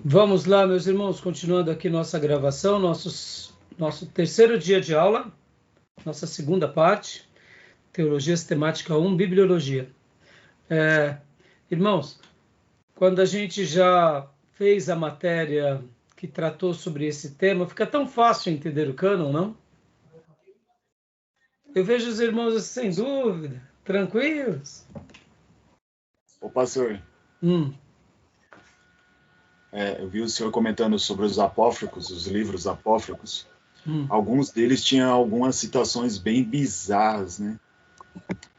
Vamos lá, meus irmãos, continuando aqui nossa gravação, nosso terceiro dia de aula, nossa segunda parte, Teologia Sistemática 1, Bibliologia. Irmãos, quando a gente já fez a matéria que tratou sobre esse tema, fica tão fácil entender o cânon, não? Eu vejo os irmãos sem dúvida, tranquilos. Ô, pastor, Hum. eu vi o senhor comentando sobre os apócrifos, os livros apócrifos. Hum. Alguns deles tinham algumas citações bem bizarras, né?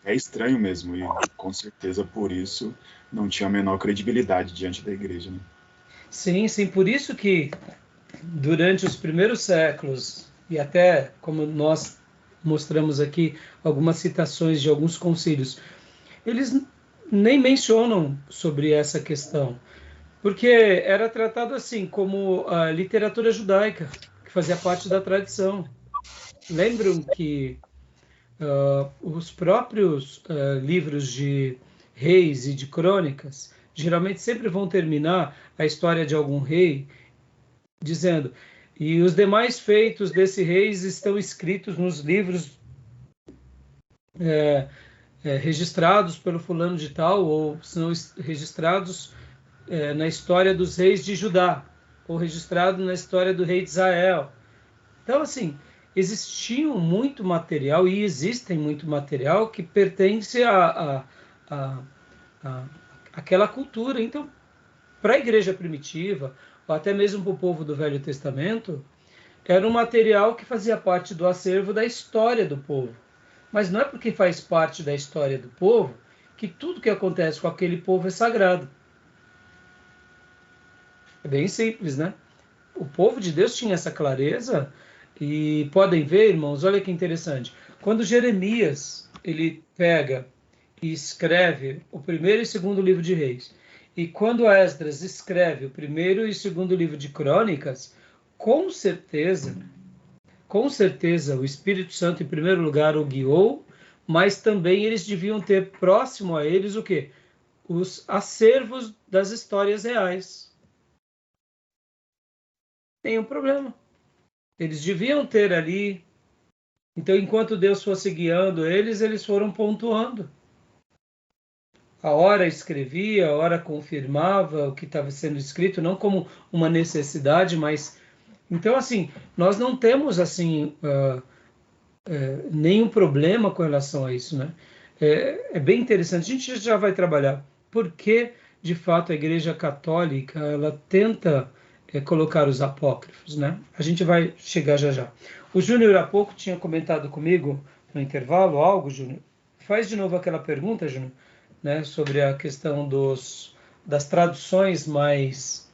É estranho mesmo, e com certeza por isso não tinha a menor credibilidade diante da igreja, né? Sim, sim, por isso que durante os primeiros séculos, e até como nós mostramos aqui algumas citações de alguns concílios, eles nem mencionam sobre essa questão, porque era tratado assim como a literatura judaica, que fazia parte da tradição. Lembram que os próprios livros de reis e de crônicas geralmente sempre vão terminar a história de algum rei dizendo: e os demais feitos desse reis estão escritos nos livros registrados pelo fulano de tal, ou são registrados na história dos reis de Judá, ou registrado na história do rei de Israel. Então, assim, existiam muito material, e existem muito material que pertence a, a aquela cultura. Então, para a igreja primitiva, ou até mesmo para o povo do Velho Testamento, era um material que fazia parte do acervo da história do povo. Mas não é porque faz parte da história do povo que tudo que acontece com aquele povo é sagrado. É bem simples, né? O povo de Deus tinha essa clareza e podem ver, irmãos, olha que interessante. Quando Jeremias ele pega e escreve o primeiro e segundo livro de Reis, e quando Esdras escreve o primeiro e segundo livro de Crônicas, com certeza o Espírito Santo, em primeiro lugar, o guiou, mas também eles deviam ter próximo a eles o quê? Os acervos das histórias reais. Nenhum problema. Eles deviam ter ali. Então, enquanto Deus fosse guiando eles, eles foram pontuando. A hora escrevia, a hora confirmava o que estava sendo escrito, não como uma necessidade, mas... Então, assim, nós não temos, assim... nenhum problema com relação a isso, né? É bem interessante. A gente já vai trabalhar por que, de fato, a Igreja Católica ela tenta colocar os apócrifos, né? A gente vai chegar já já. O Júnior há pouco tinha comentado comigo no intervalo algo, Júnior. Faz de novo aquela pergunta, Júnior, né? Sobre a questão das traduções mais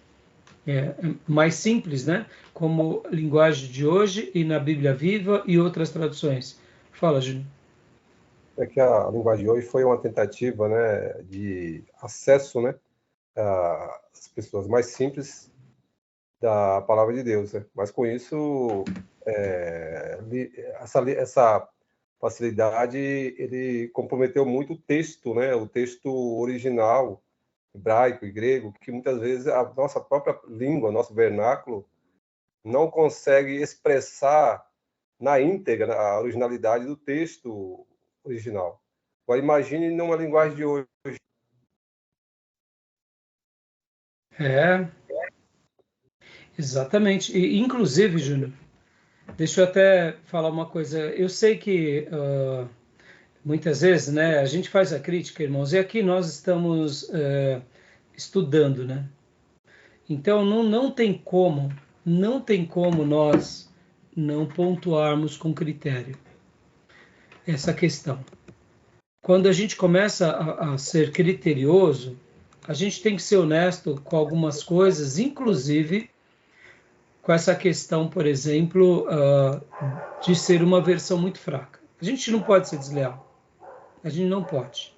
simples, né? Como linguagem de hoje e na Bíblia Viva e outras traduções. Fala, Júnior. É que a linguagem de hoje foi uma tentativa, né, de acesso, né, às pessoas mais simples da palavra de Deus, né? Mas com isso, essa facilidade, ele comprometeu muito o texto, né, o texto original, hebraico e grego, que muitas vezes a nossa própria língua, nosso vernáculo, não consegue expressar na íntegra a originalidade do texto original. Agora, imagine numa linguagem de hoje. Exatamente. E, inclusive, Júnior, deixa eu até falar uma coisa. Eu sei que muitas vezes, né, a gente faz a crítica, irmãos, e aqui nós estamos estudando, né? Então, não tem como nós não pontuarmos com critério essa questão. Quando a gente começa a ser criterioso, a gente tem que ser honesto com algumas coisas, inclusive com essa questão, por exemplo, de ser uma versão muito fraca. A gente não pode ser desleal. A gente não pode.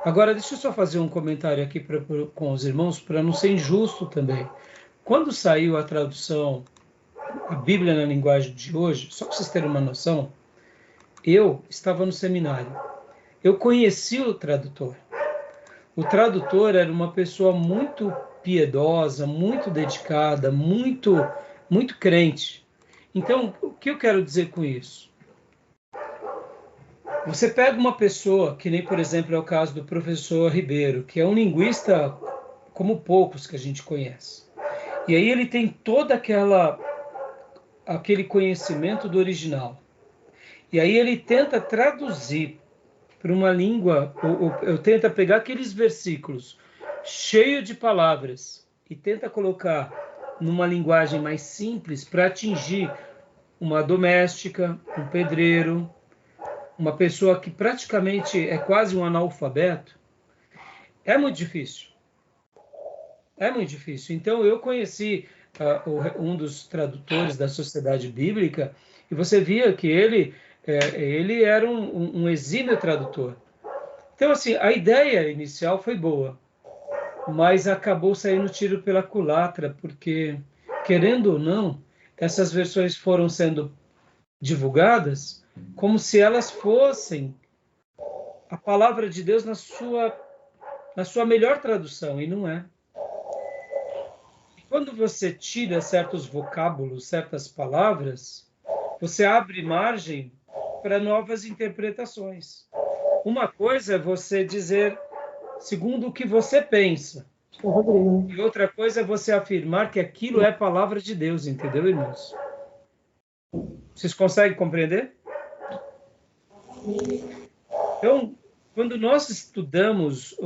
Agora, deixa eu só fazer um comentário aqui com os irmãos, para não ser injusto também. Quando saiu a tradução, a Bíblia na linguagem de hoje, só para vocês terem uma noção, eu estava no seminário. Eu conheci o tradutor. O tradutor era uma pessoa muito piedosa, muito dedicada, muito crente. Então, o que eu quero dizer com isso? Você pega uma pessoa, que nem, por exemplo, é o caso do professor Ribeiro, que é um linguista como poucos que a gente conhece. E aí ele tem toda aquele conhecimento do original. E aí ele tenta traduzir para uma língua, ou tenta pegar aqueles versículos cheios de palavras e tenta colocar numa linguagem mais simples para atingir uma doméstica, um pedreiro, uma pessoa que praticamente é quase um analfabeto. É muito difícil. É muito difícil. Então, eu conheci um dos tradutores da Sociedade Bíblica e você via que ele era um exímio tradutor. Então, assim, a ideia inicial foi boa, mas acabou saindo tiro pela culatra, porque, querendo ou não, essas versões foram sendo divulgadas como se elas fossem a palavra de Deus na sua melhor tradução, e não é. Quando você tira certos vocábulos, certas palavras, você abre margem para novas interpretações. Uma coisa é você dizer segundo o que você pensa. E outra coisa é você afirmar que aquilo é palavra de Deus, entendeu, irmãos? Vocês conseguem compreender? Então, quando nós estudamos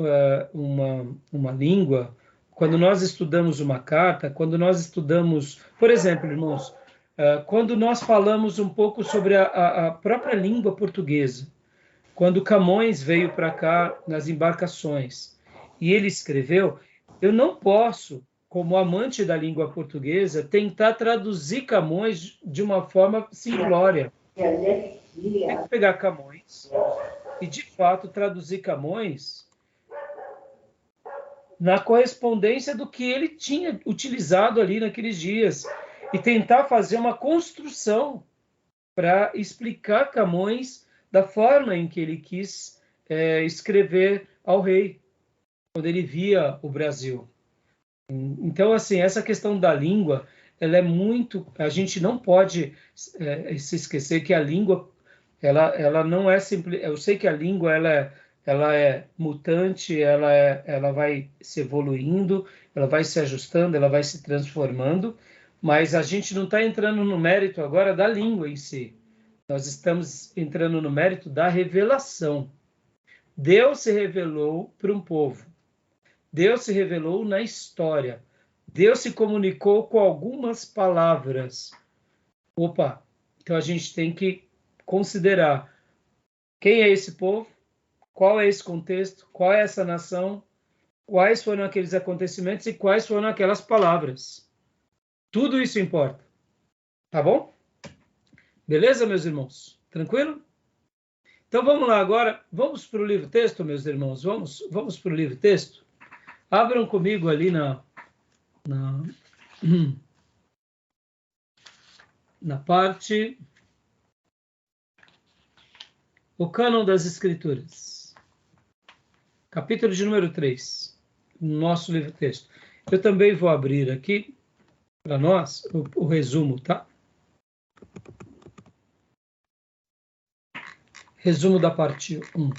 uma língua, quando nós estudamos uma carta, quando nós estudamos, por exemplo, irmãos, quando nós falamos um pouco sobre a própria língua portuguesa, quando Camões veio para cá nas embarcações e ele escreveu, eu não posso, como amante da língua portuguesa, tentar traduzir Camões de uma forma simplória. Tem que pegar Camões e, de fato, traduzir Camões na correspondência do que ele tinha utilizado ali naqueles dias e tentar fazer uma construção para explicar Camões da forma em que ele quis escrever ao rei, quando ele via o Brasil. Então, assim, essa questão da língua, ela é muito... A gente não pode se esquecer que a língua, ela não é simples... Eu sei que a língua, ela é mutante, ela vai se evoluindo, ela vai se ajustando, ela vai se transformando, mas a gente não está entrando no mérito agora da língua em si. Nós estamos entrando no mérito da revelação. Deus se revelou para um povo. Deus se revelou na história. Deus se comunicou com algumas palavras. Opa, então a gente tem que considerar quem é esse povo, qual é esse contexto, qual é essa nação, quais foram aqueles acontecimentos e quais foram aquelas palavras. Tudo isso importa. Tá bom? Beleza, meus irmãos? Tranquilo? Então vamos lá agora. Vamos para o livro-texto, meus irmãos? Vamos para o livro-texto? Abram comigo ali na parte... O cânon das Escrituras. Capítulo de número 3. Nosso livro-texto. Eu também vou abrir aqui para nós o resumo, tá? Resumo da parte 1.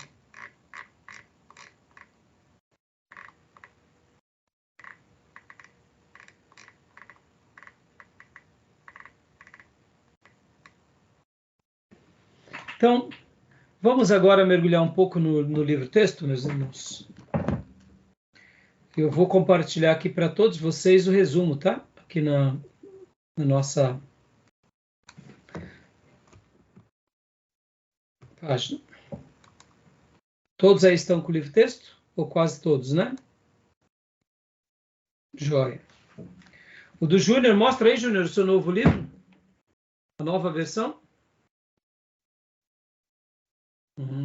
Então, vamos agora mergulhar um pouco no livro-texto, meus irmãos. Eu vou compartilhar aqui para todos vocês o resumo, tá? Aqui na nossa página. Todos aí estão com o livro-texto? Ou quase todos, né? Joia. O do Júnior, mostra aí, Júnior, o seu novo livro? A nova versão?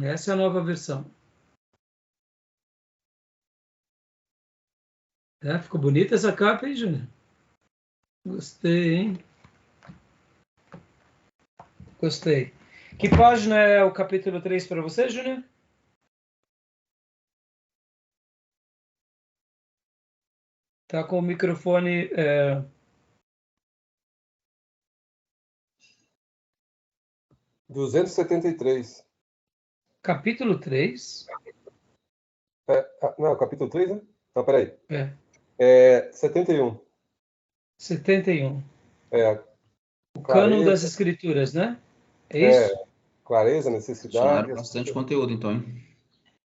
Essa é a nova versão. Ficou bonita essa capa, hein, Júnior? Gostei, hein? Gostei. Que página é o capítulo 3 para você, Júnior? Tá com o microfone... 273. Capítulo 3. Não, capítulo 3, né? Não, peraí. 71. 71. O cânon Clareza, das Escrituras, né? É isso? clareza, Adicionaram necessidade. bastante conteúdo, então, hein?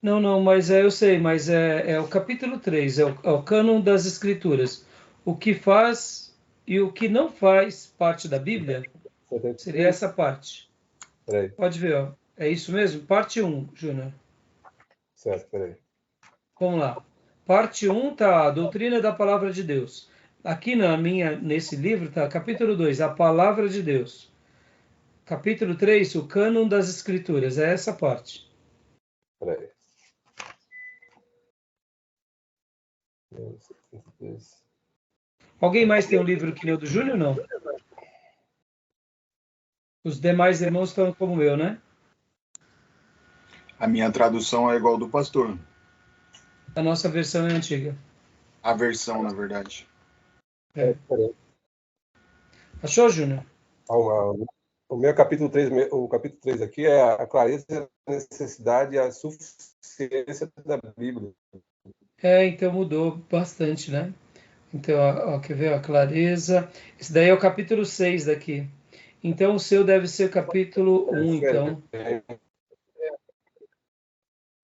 Não, mas eu sei, mas é o capítulo 3, é o cânon das Escrituras. O que faz e o que não faz parte da Bíblia 73. seria essa parte. Peraí, Pode ver, ó. É isso mesmo? Parte 1, Júnior. certo, peraí. Vamos lá. Parte 1 tá a doutrina da palavra de Deus. Aqui nesse livro tá capítulo 2, a palavra de Deus. Capítulo 3, o cânon das Escrituras. É essa parte. Peraí. 73. Alguém mais tem um livro que nem o do Júnior, não? Os demais irmãos estão como eu, né? A minha tradução é igual do pastor. A nossa versão é antiga. A versão, na verdade. Peraí. Achou, Júnior? O meu capítulo 3, o capítulo 3 aqui é a clareza, a necessidade e a suficiência da Bíblia. Então mudou bastante, né? Então, ó, quer ver a clareza? Esse daí é o capítulo 6 daqui. Então, o seu deve ser capítulo 1, então.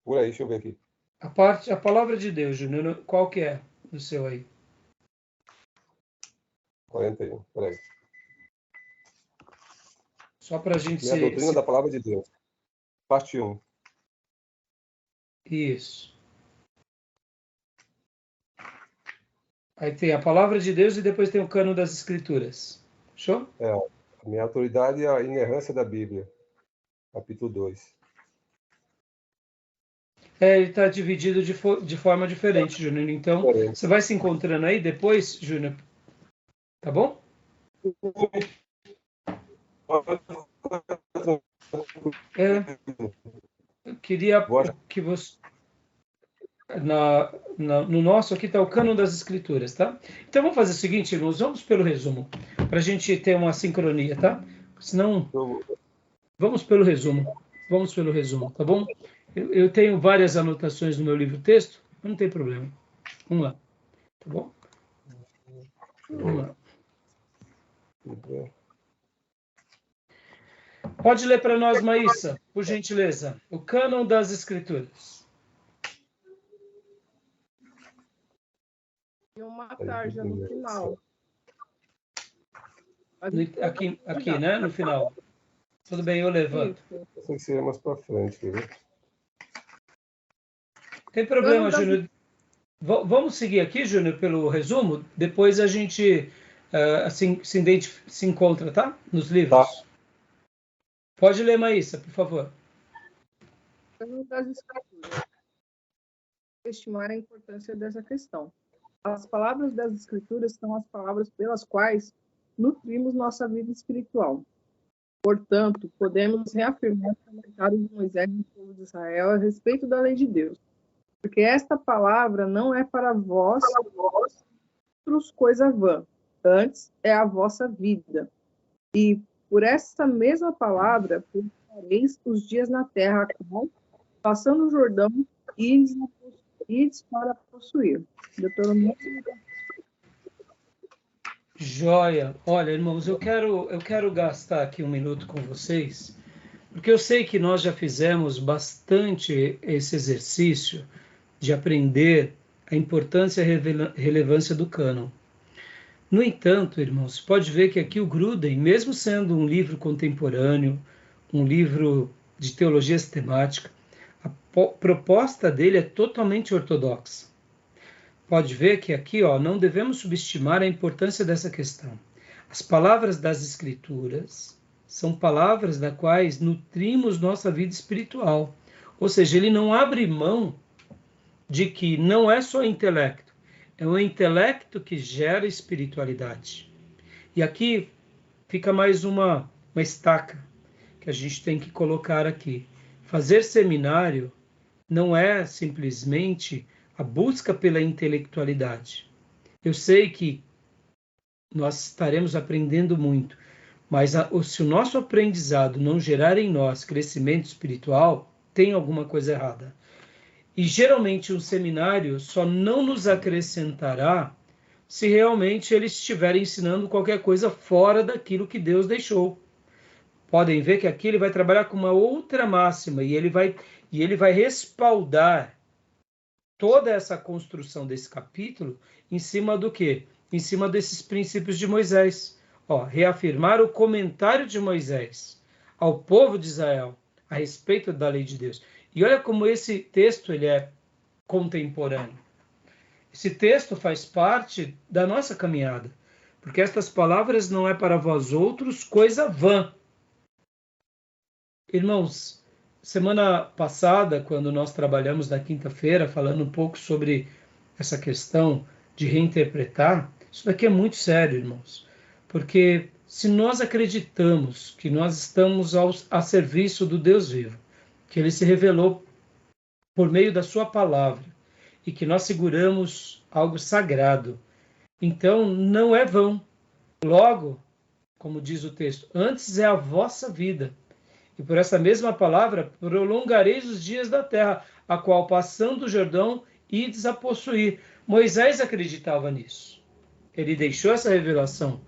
Por aí, deixa eu ver aqui. A palavra de Deus, Júnior, qual que é o seu aí? 41, peraí. Só para a gente Minha doutrina da palavra de Deus. Parte 1. Isso. Aí tem a palavra de Deus e depois tem o cânon das Escrituras. Show? A minha autoridade e a inerrância da Bíblia. Capítulo 2. Ele está dividido de forma diferente, Júnior. Então, você vai se encontrando aí depois, Júnior. Tá bom? Eu queria que você... no nosso aqui está o cânon das Escrituras, tá? Então, vamos fazer o seguinte, irmãos. Vamos pelo resumo, para a gente ter uma sincronia, tá? Senão, vamos pelo resumo. Vamos pelo resumo, tá bom? Eu tenho várias anotações no meu livro-texto, mas não tem problema. Vamos lá, tá bom? Vamos lá. Pode ler para nós, Maísa, por gentileza, o cânon das Escrituras. E uma tarja no final. Aqui, né? No final. Tudo bem, eu levanto. Tem que ser mais para frente, viu? Tem problema, Júnior. Vamos seguir aqui, Júnior, pelo resumo. Depois a gente se encontra, tá? Nos livros. Tá. Pode ler, Maísa, por favor. Das Escrituras. Estimar a importância dessa questão. As palavras das Escrituras são as palavras pelas quais nutrimos nossa vida espiritual. Portanto, podemos reafirmar os comentários de Moisés e do povo de Israel a respeito da lei de Deus. Porque esta palavra não é para vós outros coisa vã, antes é a vossa vida. E por essa mesma palavra purificareis os dias na terra, passando o Jordão, ides para possuir. Deuteronômio. Joia. Olha, irmãos, eu quero gastar aqui um minuto com vocês, porque eu sei que nós já fizemos bastante esse exercício de aprender a importância e a relevância do cânon. No entanto, irmãos, pode ver que aqui o Gruden, mesmo sendo um livro contemporâneo, um livro de teologia sistemática, a proposta dele é totalmente ortodoxa. Pode ver que aqui, não devemos subestimar a importância dessa questão. As palavras das Escrituras são palavras das quais nutrimos nossa vida espiritual. Ou seja, ele não abre mão de que não é só intelecto, é o intelecto que gera espiritualidade. E aqui fica mais uma estaca que a gente tem que colocar aqui. Fazer seminário não é simplesmente a busca pela intelectualidade. Eu sei que nós estaremos aprendendo muito, mas se o nosso aprendizado não gerar em nós crescimento espiritual, tem alguma coisa errada. E geralmente um seminário só não nos acrescentará se realmente ele estiver ensinando qualquer coisa fora daquilo que Deus deixou. Podem ver que aqui ele vai trabalhar com uma outra máxima e ele vai respaldar toda essa construção desse capítulo em cima do quê? Em cima desses princípios de Moisés. Reafirmar o comentário de Moisés ao povo de Israel a respeito da lei de Deus. E olha como esse texto ele é contemporâneo. Esse texto faz parte da nossa caminhada, porque estas palavras não é para vós outros coisa vã. Irmãos, semana passada, quando nós trabalhamos na quinta-feira, falando um pouco sobre essa questão de reinterpretar, isso daqui é muito sério, irmãos, porque se nós acreditamos que nós estamos a serviço do Deus vivo, que ele se revelou por meio da sua palavra e que nós seguramos algo sagrado, então não é vão. Logo, como diz o texto, antes é a vossa vida. E por essa mesma palavra prolongareis os dias da terra, a qual passando o Jordão ides a possuir. Moisés acreditava nisso. Ele deixou essa revelação.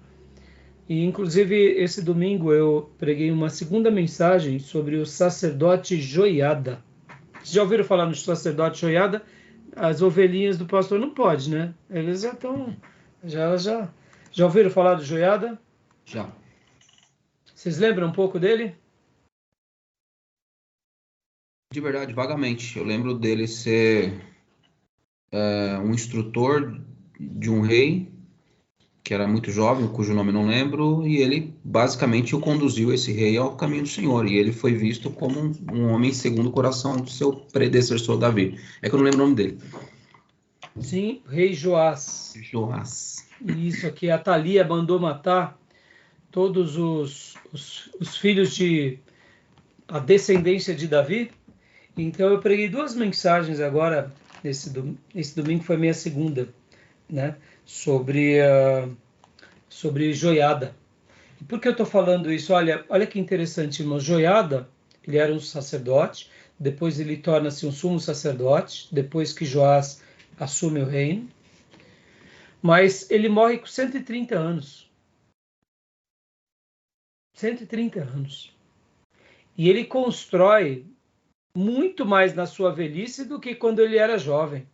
E, inclusive, esse domingo eu preguei uma segunda mensagem sobre o sacerdote Joiada. Vocês já ouviram falar no sacerdote Joiada? As ovelhinhas do pastor não pode, né? Eles já estão... Já ouviram falar do Joiada? Já. Vocês lembram um pouco dele? De verdade, vagamente. Eu lembro dele ser um instrutor de um rei que era muito jovem, cujo nome eu não lembro, e ele basicamente o conduziu, esse rei, ao caminho do Senhor. E ele foi visto como um homem segundo o coração do seu predecessor Davi. É que eu não lembro o nome dele. Sim, rei Joás. Joás. E isso aqui, a Thalia mandou matar todos os filhos de a descendência de Davi. Então eu preguei 2 mensagens agora, esse domingo foi minha segunda, né, sobre Joiada. E por que eu estou falando isso? Olha que interessante, irmão. Joiada, ele era um sacerdote, depois ele torna-se um sumo sacerdote, depois que Joás assume o reino, mas ele morre com 130 anos. 130 anos. E ele constrói muito mais na sua velhice do que quando ele era jovem.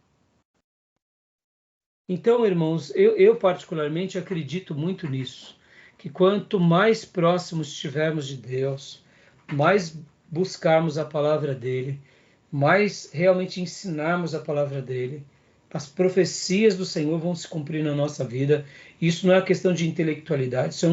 Então, irmãos, eu particularmente acredito muito nisso, que quanto mais próximos estivermos de Deus, mais buscarmos a palavra dele, mais realmente ensinarmos a palavra dele, as profecias do Senhor vão se cumprir na nossa vida. Isso não é uma questão de intelectualidade, isso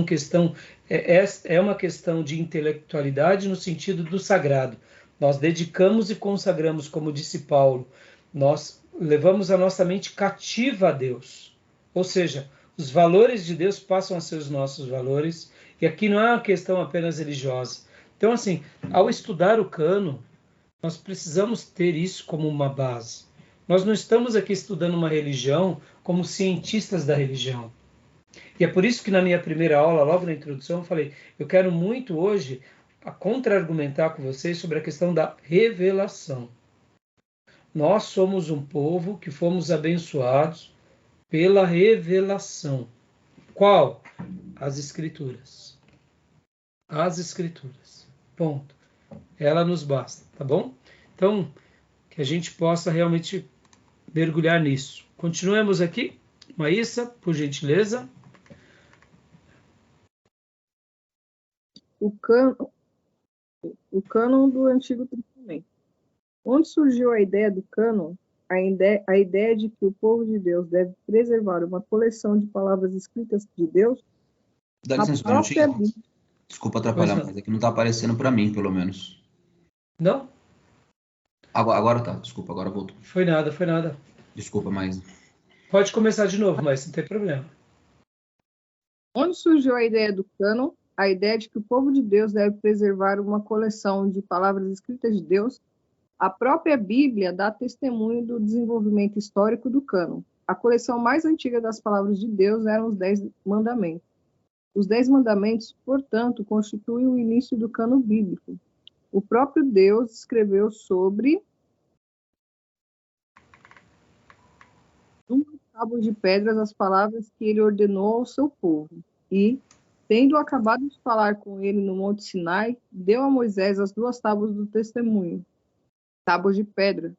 é uma questão de intelectualidade no sentido do sagrado. Nós dedicamos e consagramos, como disse Paulo, nós levamos a nossa mente cativa a Deus. Ou seja, os valores de Deus passam a ser os nossos valores, e aqui não é uma questão apenas religiosa. Então, assim, ao estudar o cânon, nós precisamos ter isso como uma base. Nós não estamos aqui estudando uma religião como cientistas da religião. E é por isso que na minha primeira aula, logo na introdução, eu falei, eu quero muito hoje contra-argumentar com vocês sobre a questão da revelação. Nós somos um povo que fomos abençoados pela revelação. Qual? As Escrituras. As Escrituras. Ponto. Ela nos basta, tá bom? Então, que a gente possa realmente mergulhar nisso. Continuemos aqui. Maísa, por gentileza. O cânon do Antigo Testamento. Onde surgiu a ideia do cânon? A ideia de que o povo de Deus deve preservar uma coleção de palavras escritas de Deus? Dá licença, desculpa atrapalhar, mas é que não está aparecendo para mim, pelo menos. Não? Agora tá, desculpa, agora voltou. Foi nada. Desculpa, mas... Pode começar de novo, mas não tem problema. Onde surgiu a ideia do cânon? A ideia de que o povo de Deus deve preservar uma coleção de palavras escritas de Deus? A própria Bíblia dá testemunho do desenvolvimento histórico do cânon. A coleção mais antiga das palavras de Deus eram os 10 mandamentos. Os 10 mandamentos, portanto, constituem o início do cânon bíblico. O próprio Deus escreveu sobre duas tábuas de pedras as palavras que ele ordenou ao seu povo. E, tendo acabado de falar com ele no Monte Sinai, deu a Moisés as 2 tábuas do testemunho, tábuas de pedra,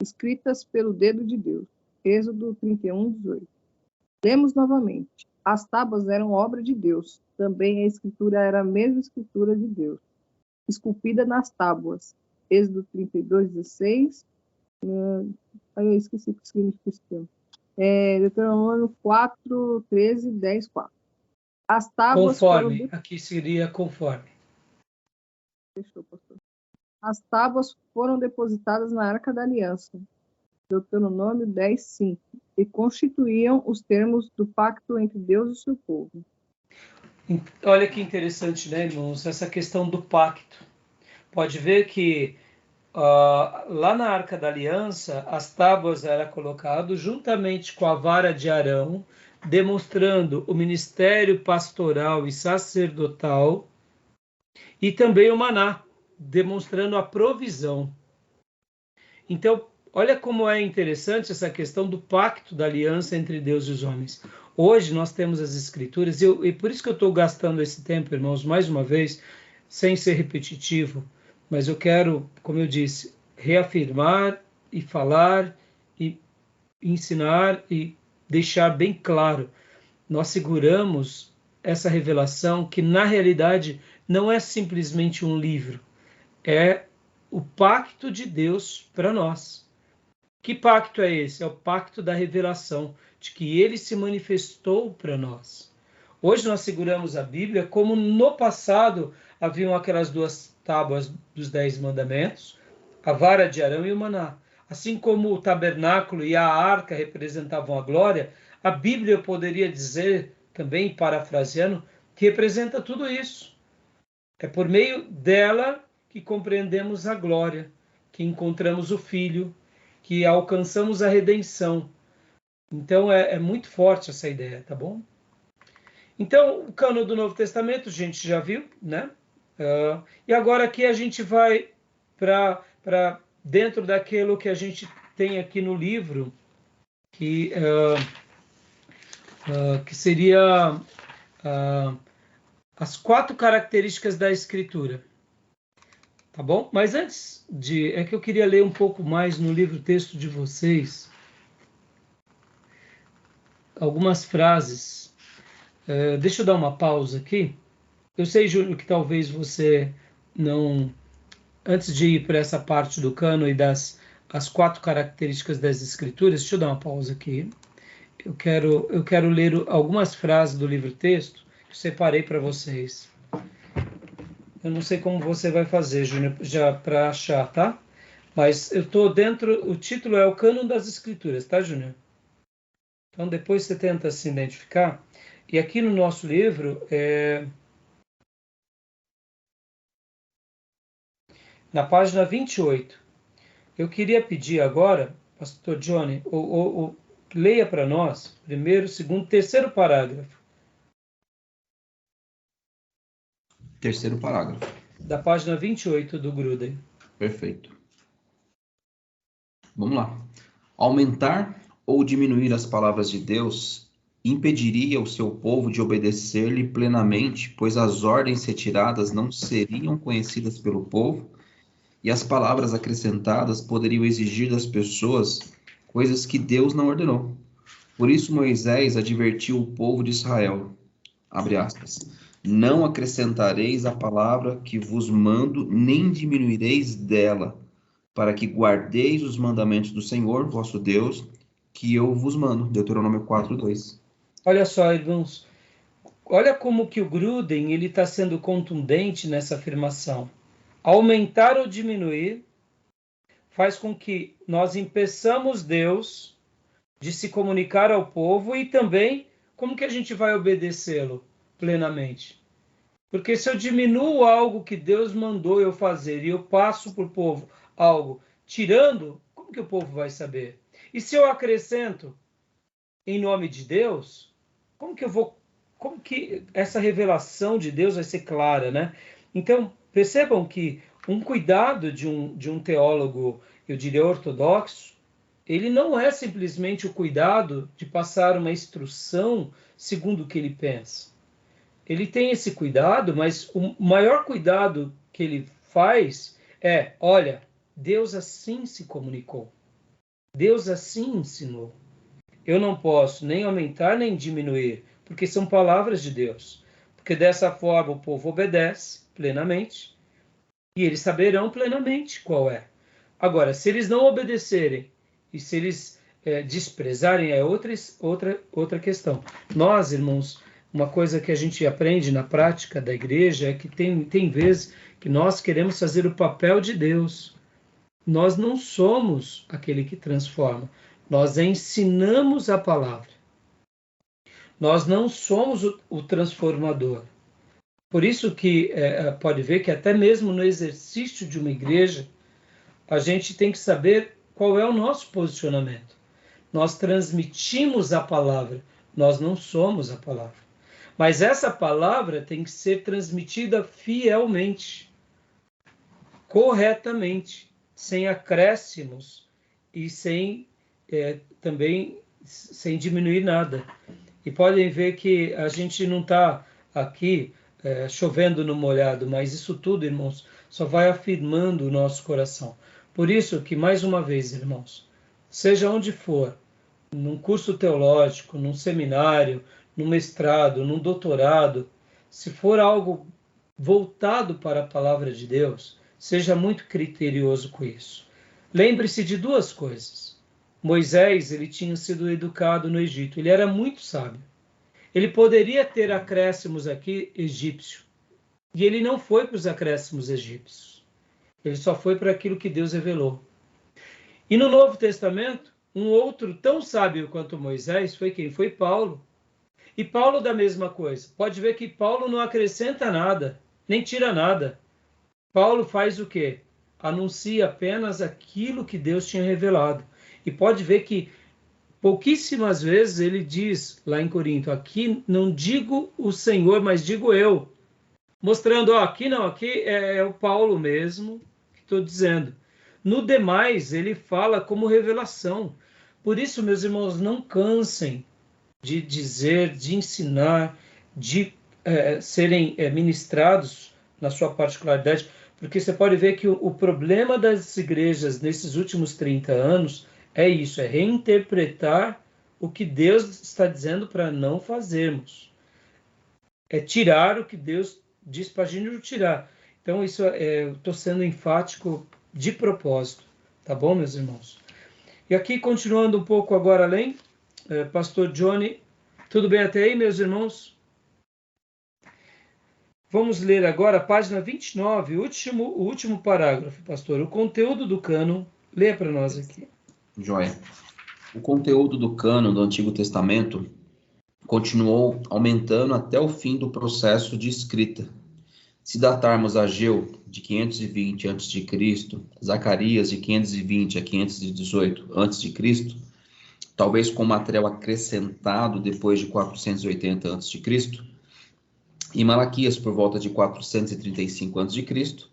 escritas pelo dedo de Deus. Êxodo 31, 18. Lemos novamente. As tábuas eram obra de Deus. Também a escritura era a mesma escritura de Deus, esculpida nas tábuas. Êxodo 32, 16. Eu esqueci o que significa isso aqui. Deuteronômio 4, 13, 10, 4. As tábuas conforme, aqui seria conforme. Fechou, pastor. As tábuas foram depositadas na Arca da Aliança, Deuteronômio 10, 5, e constituíam os termos do pacto entre Deus e o seu povo. Olha que interessante, né, irmãos? Essa questão do pacto. Pode ver que lá na Arca da Aliança, as tábuas eram colocadas juntamente com a vara de Arão, demonstrando o ministério pastoral e sacerdotal, e também o maná, demonstrando a provisão. Então, olha como é interessante essa questão do pacto da aliança entre Deus e os homens. Hoje nós temos as Escrituras, e por isso que eu estou gastando esse tempo, irmãos, mais uma vez, sem ser repetitivo, mas eu quero, como eu disse, reafirmar e falar e ensinar e deixar bem claro. Nós seguramos essa revelação que, na realidade, não é simplesmente um livro, é o pacto de Deus para nós. Que pacto é esse? É o pacto da revelação, de que ele se manifestou para nós. Hoje nós seguramos a Bíblia como no passado haviam aquelas 2 tábuas dos 10 mandamentos, a vara de Arão e o maná. Assim como o tabernáculo e a arca representavam a glória, a Bíblia poderia dizer, também parafraseando, que representa tudo isso. É por meio dela que compreendemos a glória, que encontramos o Filho, que alcançamos a redenção. Então é muito forte essa ideia, tá bom? Então, o cânon do Novo Testamento, a gente já viu, né? E agora aqui a gente vai para dentro daquilo que a gente tem aqui no livro, que seria as 4 características da Escritura. Tá bom? Mas antes é que eu queria ler um pouco mais no livro texto de vocês, algumas frases. Deixa eu dar uma pausa aqui. Eu sei, Júnior, que talvez você não... Antes de ir para essa parte do cânon e as 4 características das Escrituras, deixa eu dar uma pausa aqui. Eu quero ler algumas frases do livro texto que eu separei para vocês. Eu não sei como você vai fazer, Júnior, já para achar, tá? Mas eu estou dentro... O título é o cânon das Escrituras, tá, Júnior? Então, depois você tenta se identificar. E aqui no nosso livro, na página 28, eu queria pedir agora, pastor Johnny, leia para nós, primeiro, segundo, terceiro parágrafo. Terceiro parágrafo. Da página 28 do Gruden. Perfeito. Vamos lá. Aumentar ou diminuir as palavras de Deus impediria o seu povo de obedecer-lhe plenamente, pois as ordens retiradas não seriam conhecidas pelo povo e as palavras acrescentadas poderiam exigir das pessoas coisas que Deus não ordenou. Por isso Moisés advertiu o povo de Israel, abre aspas, não acrescentareis a palavra que vos mando, nem diminuireis dela, para que guardeis os mandamentos do Senhor, vosso Deus, que eu vos mando. Deuteronômio 4:2. Olha só, irmãos, olha como que o Gruden ele está sendo contundente nessa afirmação. Aumentar ou diminuir faz com que nós impeçamos Deus de se comunicar ao povo e também como que a gente vai obedecê-lo plenamente. Porque se eu diminuo algo que Deus mandou eu fazer e eu passo para o povo algo tirando, como que o povo vai saber? E se eu acrescento, em nome de Deus, como que essa revelação de Deus vai ser clara, né? Então, percebam que um cuidado de um teólogo, eu diria ortodoxo, ele não é simplesmente o cuidado de passar uma instrução segundo o que ele pensa. Ele tem esse cuidado, mas o maior cuidado que ele faz é, olha, Deus assim se comunicou. Deus assim ensinou. Eu não posso nem aumentar nem diminuir, porque são palavras de Deus. Porque dessa forma o povo obedece plenamente e eles saberão plenamente qual é. Agora, se eles não obedecerem e se eles desprezarem, é outra questão. Nós, irmãos, uma coisa que a gente aprende na prática da igreja é que tem vezes que nós queremos fazer o papel de Deus. Nós não somos aquele que transforma. Nós ensinamos a palavra. Nós não somos o transformador. Por isso que pode ver que até mesmo no exercício de uma igreja, a gente tem que saber qual é o nosso posicionamento. Nós transmitimos a palavra, nós não somos a palavra. Mas essa palavra tem que ser transmitida fielmente, corretamente, sem acréscimos e também sem diminuir nada. E podem ver que a gente não está aqui chovendo no molhado, mas isso tudo, irmãos, só vai afirmando o nosso coração. Por isso que, mais uma vez, irmãos, seja onde for, num curso teológico, num seminário, num mestrado, num doutorado, se for algo voltado para a palavra de Deus, seja muito criterioso com isso. Lembre-se de duas coisas. Moisés, ele tinha sido educado no Egito, ele era muito sábio. Ele poderia ter acréscimos aqui egípcio, e ele não foi para os acréscimos egípcios. Ele só foi para aquilo que Deus revelou. E no Novo Testamento, um outro tão sábio quanto Moisés foi quem? Foi Paulo. E Paulo da mesma coisa. Pode ver que Paulo não acrescenta nada, nem tira nada. Paulo faz o quê? Anuncia apenas aquilo que Deus tinha revelado. E pode ver que pouquíssimas vezes ele diz lá em Corinto, aqui não digo o Senhor, mas digo eu. Mostrando, aqui não, aqui é o Paulo mesmo que estou dizendo. No demais, ele fala como revelação. Por isso, meus irmãos, não cansem de dizer, de ensinar, de serem ministrados na sua particularidade, porque você pode ver que o problema das igrejas nesses últimos 30 anos é isso, é reinterpretar o que Deus está dizendo para não fazermos. É tirar o que Deus diz para a gente não tirar. Então, isso eu estou sendo enfático de propósito. Tá bom, meus irmãos? E aqui, continuando um pouco agora além, Pastor Johnny, tudo bem até aí, meus irmãos? Vamos ler agora a página 29, o último parágrafo, pastor. O conteúdo do cânon. Leia para nós aqui. Joia. O conteúdo do cânon do Antigo Testamento continuou aumentando até o fim do processo de escrita. Se datarmos Ageu, de 520 a.C., Zacarias, de 520 a 518 a.C., talvez com material acrescentado depois de 480 a.C., e Malaquias, por volta de 435 a.C.,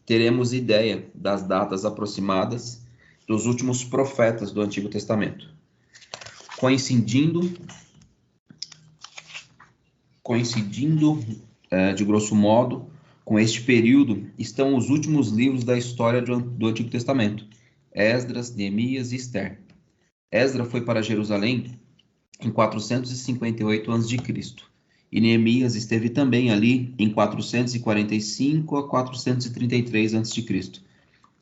teremos ideia das datas aproximadas dos últimos profetas do Antigo Testamento. Coincidindo, de grosso modo, com este período, estão os últimos livros da história do Antigo Testamento, Esdras, Neemias e Ester. Esdras foi para Jerusalém em 458 a.C., e Neemias esteve também ali em 445 a 433 a.C.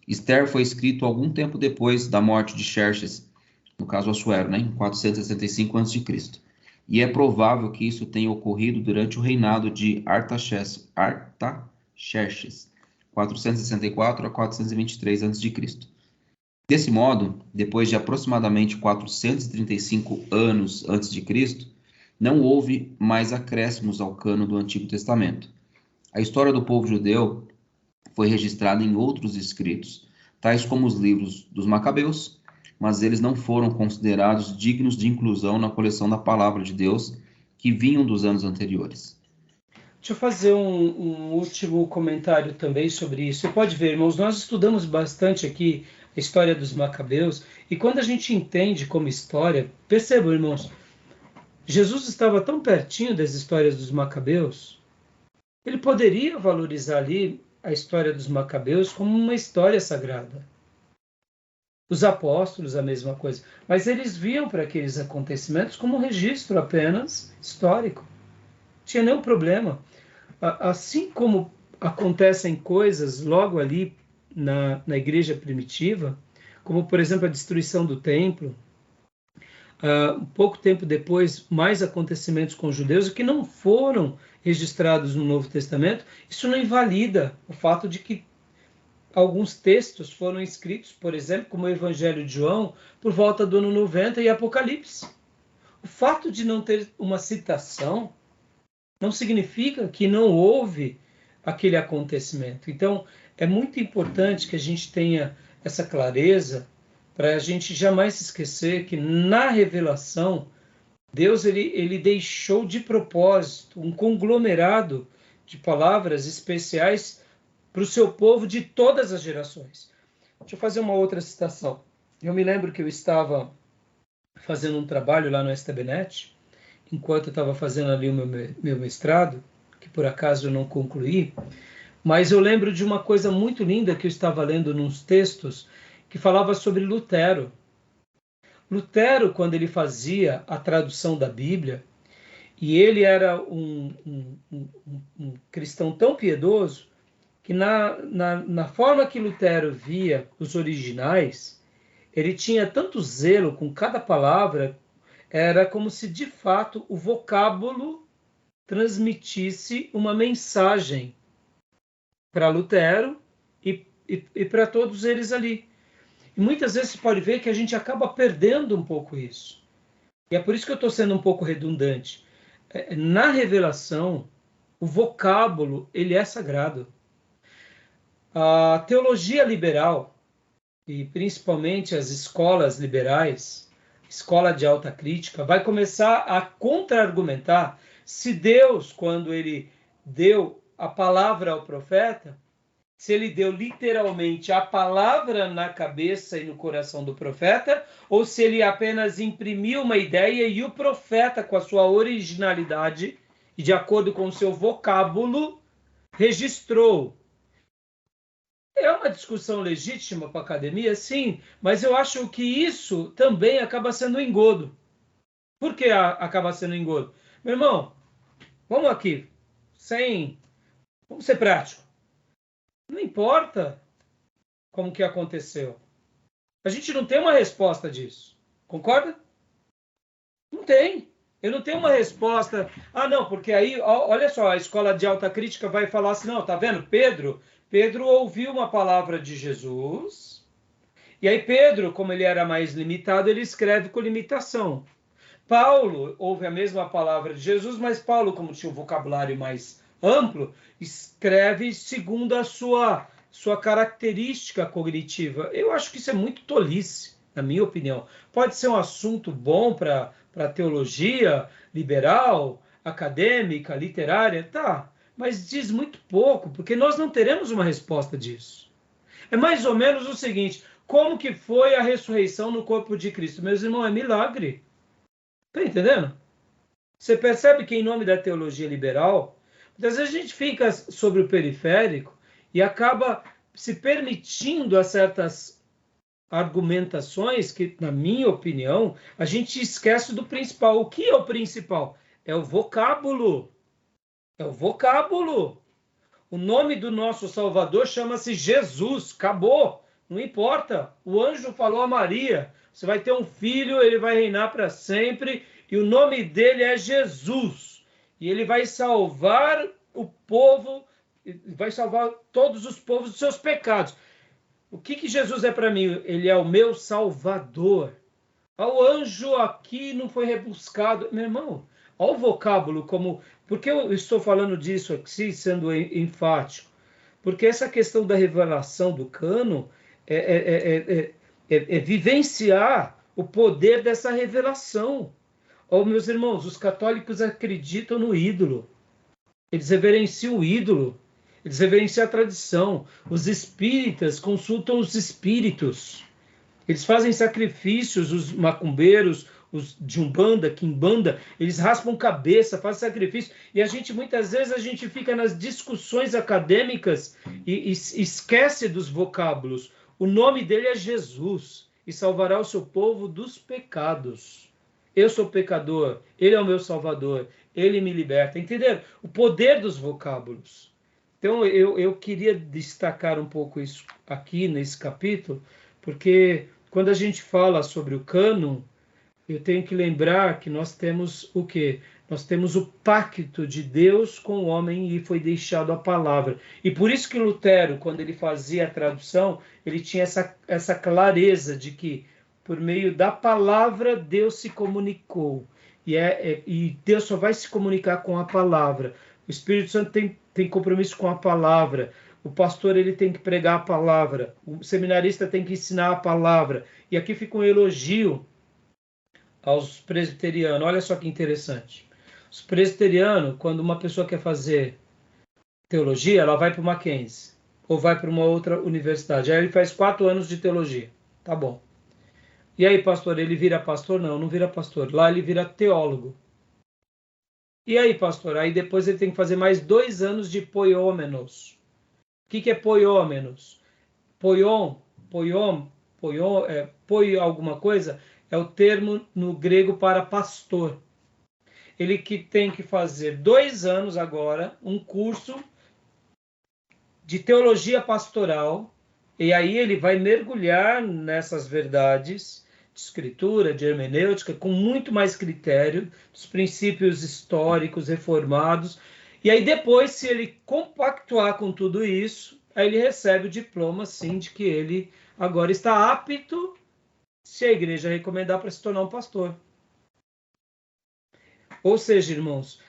Ester foi escrito algum tempo depois da morte de Xerxes, no caso Assuero, em 465 a.C., e é provável que isso tenha ocorrido durante o reinado de Artaxerxes, 464 a 423 a.C. Desse modo, depois de aproximadamente 435 anos antes de Cristo, não houve mais acréscimos ao cânon do Antigo Testamento. A história do povo judeu foi registrada em outros escritos, tais como os livros dos Macabeus, mas eles não foram considerados dignos de inclusão na coleção da Palavra de Deus que vinham dos anos anteriores. Deixa eu fazer um último comentário também sobre isso. Você pode ver, irmãos, nós estudamos bastante aqui a história dos Macabeus, e quando a gente entende como história, percebam, irmãos, Jesus estava tão pertinho das histórias dos Macabeus, ele poderia valorizar ali a história dos Macabeus como uma história sagrada. Os apóstolos, a mesma coisa. Mas eles viam para aqueles acontecimentos como um registro apenas histórico. Não tinha nenhum problema. Assim como acontecem coisas logo ali na igreja primitiva, como, por exemplo, a destruição do templo, pouco tempo depois, mais acontecimentos com os judeus que não foram registrados no Novo Testamento, isso não invalida o fato de que alguns textos foram escritos, por exemplo, como o Evangelho de João, por volta do ano 90 e Apocalipse. O fato de não ter uma citação não significa que não houve aquele acontecimento. Então, é muito importante que a gente tenha essa clareza para a gente jamais se esquecer que na revelação, Deus ele deixou de propósito um conglomerado de palavras especiais para o seu povo de todas as gerações. Deixa eu fazer uma outra citação. Eu me lembro que eu estava fazendo um trabalho lá no STBnet, enquanto eu estava fazendo ali o meu mestrado, que por acaso eu não concluí, mas eu lembro de uma coisa muito linda que eu estava lendo nos textos, que falava sobre Lutero. Lutero, quando ele fazia a tradução da Bíblia, e ele era um cristão tão piedoso, que na forma que Lutero via os originais, ele tinha tanto zelo com cada palavra, era como se de fato o vocábulo transmitisse uma mensagem para Lutero e para todos eles ali. E muitas vezes você pode ver que a gente acaba perdendo um pouco isso. E é por isso que eu estou sendo um pouco redundante. Na revelação, o vocábulo ele é sagrado. A teologia liberal, e principalmente as escolas liberais, escola de alta crítica, vai começar a contra-argumentar se Deus, quando ele deu a palavra ao profeta, se ele deu literalmente a palavra na cabeça e no coração do profeta, ou se ele apenas imprimiu uma ideia e o profeta, com a sua originalidade e de acordo com o seu vocábulo, registrou. É uma discussão legítima para a academia, sim, mas eu acho que isso também acaba sendo um engodo. Por que acaba sendo um engodo? Meu irmão, vamos aqui, vamos ser práticos. Não importa como que aconteceu. A gente não tem uma resposta disso. Concorda? Não tem. Eu não tenho uma resposta. Não, porque aí, olha só, a escola de alta crítica vai falar assim, não, tá vendo? Pedro ouviu uma palavra de Jesus, e aí Pedro, como ele era mais limitado, ele escreve com limitação. Paulo ouve a mesma palavra de Jesus, mas Paulo, como tinha um vocabulário mais amplo, escreve segundo a sua característica cognitiva. Eu acho que isso é muito tolice, na minha opinião. Pode ser um assunto bom para teologia liberal, acadêmica, literária, tá, mas diz muito pouco, porque nós não teremos uma resposta disso. É mais ou menos o seguinte, como que foi a ressurreição no corpo de Cristo? Meus irmãos, é milagre. Está entendendo? Você percebe que em nome da teologia liberal, muitas vezes a gente fica sobre o periférico e acaba se permitindo a certas argumentações que, na minha opinião, a gente esquece do principal. O que é o principal? É o vocábulo. É o vocábulo. O nome do nosso Salvador chama-se Jesus. Acabou. Não importa. O anjo falou a Maria, você vai ter um filho, ele vai reinar para sempre, e o nome dele é Jesus. E ele vai salvar o povo, vai salvar todos os povos dos seus pecados. O que Jesus é para mim? Ele é o meu Salvador. O anjo aqui não foi rebuscado. Meu irmão, olha o vocábulo como... Por que eu estou falando disso aqui, sendo enfático? Porque essa questão da revelação do cânon é vivenciar o poder dessa revelação. Oh, meus irmãos, os católicos acreditam no ídolo. Eles reverenciam o ídolo. Eles reverenciam a tradição. Os espíritas consultam os espíritos. Eles fazem sacrifícios, os macumbeiros, os de Umbanda, Quimbanda, eles raspam cabeça, fazem sacrifício. E a gente, muitas vezes, a gente fica nas discussões acadêmicas e esquece dos vocábulos. O nome dele é Jesus e salvará o seu povo dos pecados. Eu sou pecador, ele é o meu salvador, ele me liberta. Entenderam? O poder dos vocábulos. Então, eu queria destacar um pouco isso aqui nesse capítulo, porque quando a gente fala sobre o cânon, eu tenho que lembrar que nós temos o quê? Nós temos o pacto de Deus com o homem e foi deixado a palavra. E por isso que Lutero, quando ele fazia a tradução, ele tinha essa clareza de que, por meio da palavra, Deus se comunicou. E Deus só vai se comunicar com a palavra. O Espírito Santo tem compromisso com a palavra. O pastor ele tem que pregar a palavra. O seminarista tem que ensinar a palavra. E aqui fica um elogio aos presbiterianos. Olha só que interessante. Os presbiterianos, quando uma pessoa quer fazer teologia, ela vai para o Mackenzie ou vai para uma outra universidade. Aí ele faz 4 anos de teologia. Tá bom. E aí, pastor, ele vira pastor? Não, não vira pastor. Lá ele vira teólogo. E aí, pastor? Aí depois ele tem que fazer mais 2 anos de poiômenos. O que é poiômenos? Poion alguma coisa, é o termo no grego para pastor. Ele que tem que fazer 2 anos agora, um curso de teologia pastoral, e aí ele vai mergulhar nessas verdades de escritura, de hermenêutica, com muito mais critério, dos princípios históricos reformados, e aí depois, se ele compactuar com tudo isso, aí ele recebe o diploma, sim, de que ele agora está apto, se a igreja recomendar, para se tornar um pastor. Ou seja, irmãos,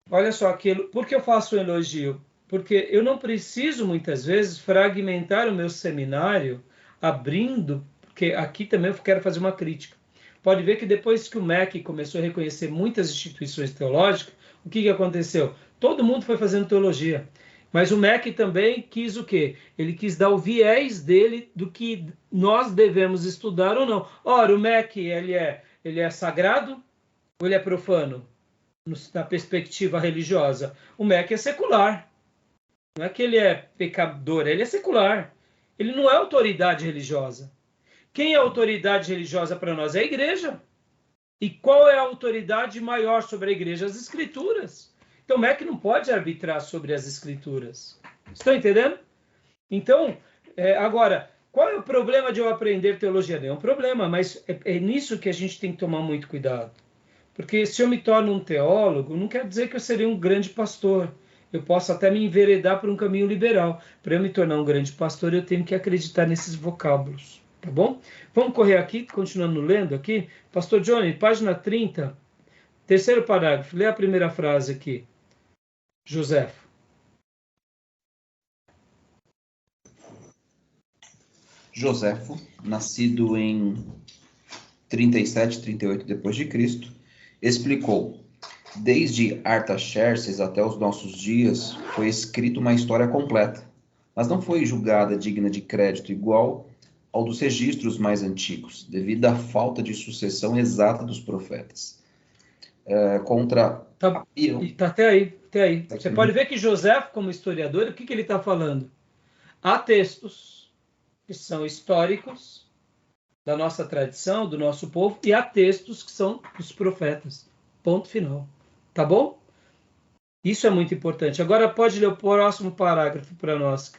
olha só aquilo. Por que eu faço um elogio? Porque eu não preciso, muitas vezes, fragmentar o meu seminário abrindo, porque aqui também eu quero fazer uma crítica. Pode ver que depois que o MEC começou a reconhecer muitas instituições teológicas, o que aconteceu? Todo mundo foi fazendo teologia. Mas o MEC também quis o quê? Ele quis dar o viés dele do que nós devemos estudar ou não. Ora, o MEC, ele é sagrado ou ele é profano? Na perspectiva religiosa. O MEC é secular. Não é que ele é pecador, ele é secular. Ele não é autoridade religiosa. Quem é autoridade religiosa para nós? É a igreja. E qual é a autoridade maior sobre a igreja? As escrituras. Então o MEC não pode arbitrar sobre as escrituras. Estão entendendo? Então, agora, qual é o problema de eu aprender teologia? Não é um problema, mas é nisso que a gente tem que tomar muito cuidado. Porque se eu me torno um teólogo, não quer dizer que eu serei um grande pastor. Eu posso até me enveredar por um caminho liberal. Para eu me tornar um grande pastor, eu tenho que acreditar nesses vocábulos. Tá bom? Vamos correr aqui, continuando lendo aqui. Pastor Johnny, página 30, 3º parágrafo. Lê a primeira frase aqui. Joséfo. Joséfo, nascido em 37, 38 depois de Cristo, explicou: desde Artaxerxes até os nossos dias foi escrita uma história completa, mas não foi julgada digna de crédito igual ao dos registros mais antigos, devido à falta de sucessão exata dos profetas. Tá até aí. Você pode ver que José, como historiador, o que ele está falando? Há textos que são históricos da nossa tradição, do nosso povo, e há textos que são dos profetas. Ponto final. Tá bom? Isso é muito importante. Agora pode ler o próximo parágrafo para nós,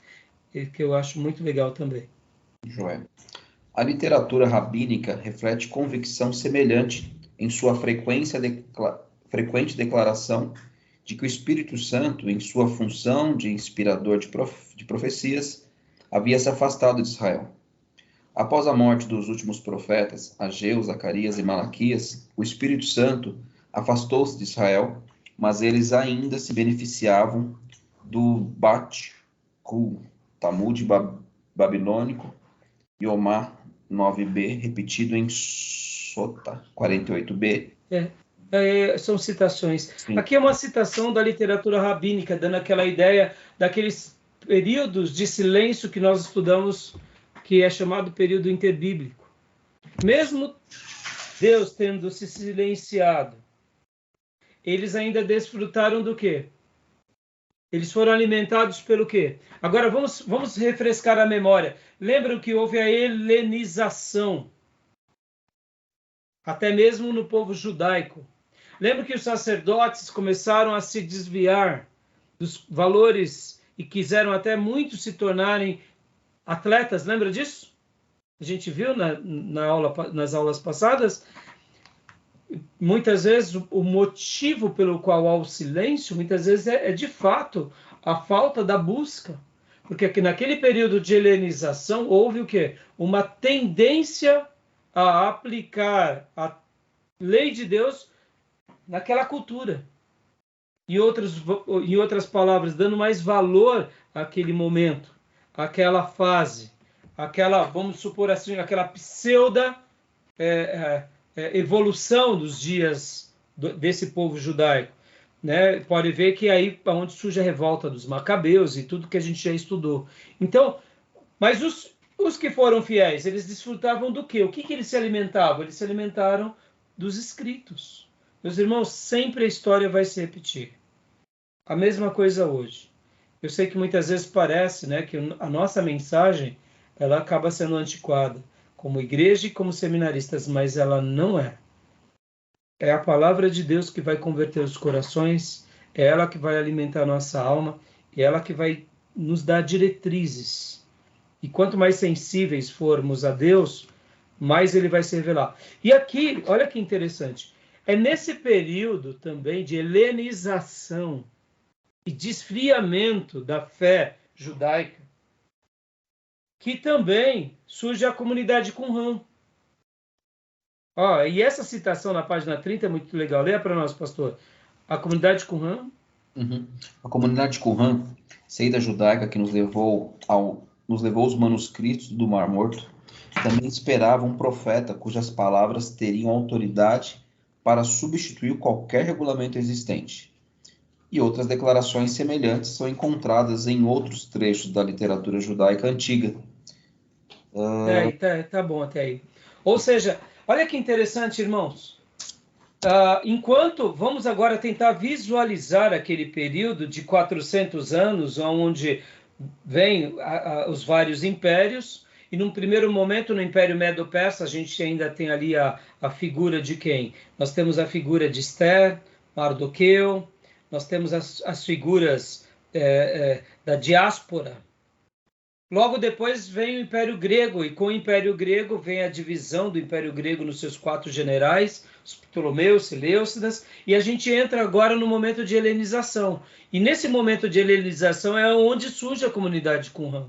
que eu acho muito legal também. Joé. A literatura rabínica reflete convicção semelhante em sua frequente declaração de que o Espírito Santo, em sua função de inspirador de profecias, havia se afastado de Israel. Após a morte dos últimos profetas, Ageu, Zacarias e Malaquias, o Espírito Santo afastou-se de Israel, mas eles ainda se beneficiavam do Bat Kul, Talmud babilônico, Yomá 9b, repetido em Sota 48b. São citações. Sim. Aqui é uma citação da literatura rabínica, dando aquela ideia daqueles períodos de silêncio que nós estudamos, que é chamado período interbíblico. Mesmo Deus tendo se silenciado, eles ainda desfrutaram do quê? Eles foram alimentados pelo quê? Agora vamos refrescar a memória. Lembram que houve a helenização, até mesmo no povo judaico. Lembra que os sacerdotes começaram a se desviar dos valores e quiseram até muito se tornarem atletas? Lembra disso? A gente viu nas aulas passadas. Muitas vezes o motivo pelo qual há o silêncio, muitas vezes é de fato a falta da busca. Porque aqui, naquele período de helenização houve o quê? Uma tendência a aplicar a lei de Deus naquela cultura. Em outras palavras, dando mais valor àquele momento, àquela fase, aquela, vamos supor assim, aquela pseudo evolução dos dias desse povo judaico. Né? Pode ver que aí é onde surge a revolta dos macabeus e tudo que a gente já estudou. Então, mas os que foram fiéis, eles desfrutavam do quê? O que eles se alimentavam? Eles se alimentaram dos escritos. Meus irmãos, sempre a história vai se repetir. A mesma coisa hoje. Eu sei que muitas vezes parece, né, que a nossa mensagem ela acaba sendo antiquada, como igreja e como seminaristas, mas ela não é. É a palavra de Deus que vai converter os corações, é ela que vai alimentar a nossa alma, é ela que vai nos dar diretrizes. E quanto mais sensíveis formos a Deus, mais ele vai se revelar. E aqui, olha que interessante, é nesse período também de helenização e de esfriamento da fé judaica que também surge a comunidade Qumran. E essa citação na página 30 é muito legal. Leia para nós, pastor. A comunidade Qumran. A comunidade Qumran, seita judaica que nos levou os manuscritos do Mar Morto, também esperava um profeta cujas palavras teriam autoridade para substituir qualquer regulamento existente. E outras declarações semelhantes são encontradas em outros trechos da literatura judaica antiga. Tá bom até aí. Ou seja, olha que interessante, irmãos. Enquanto vamos agora tentar visualizar aquele período de 400 anos, onde vem os vários impérios, e num primeiro momento, no Império Medo-Persa, a gente ainda tem ali a figura de quem? Nós temos a figura de Esther, Mardoqueu, nós temos as figuras da diáspora. Logo depois vem o Império Grego, e com o Império Grego vem a divisão do Império Grego nos seus 4 generais, os Ptolomeus, Seleucidas, e a gente entra agora no momento de helenização. E nesse momento de helenização é onde surge a comunidade Qumran.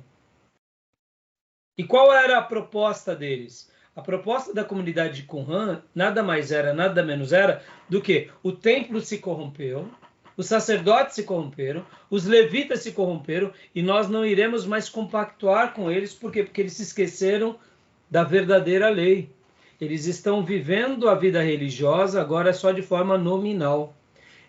E qual era a proposta deles? A proposta da comunidade Qumran nada mais era, nada menos era do que o templo se corrompeu, os sacerdotes se corromperam, os levitas se corromperam, e nós não iremos mais compactuar com eles, por quê? Porque eles se esqueceram da verdadeira lei. Eles estão vivendo a vida religiosa agora só de forma nominal.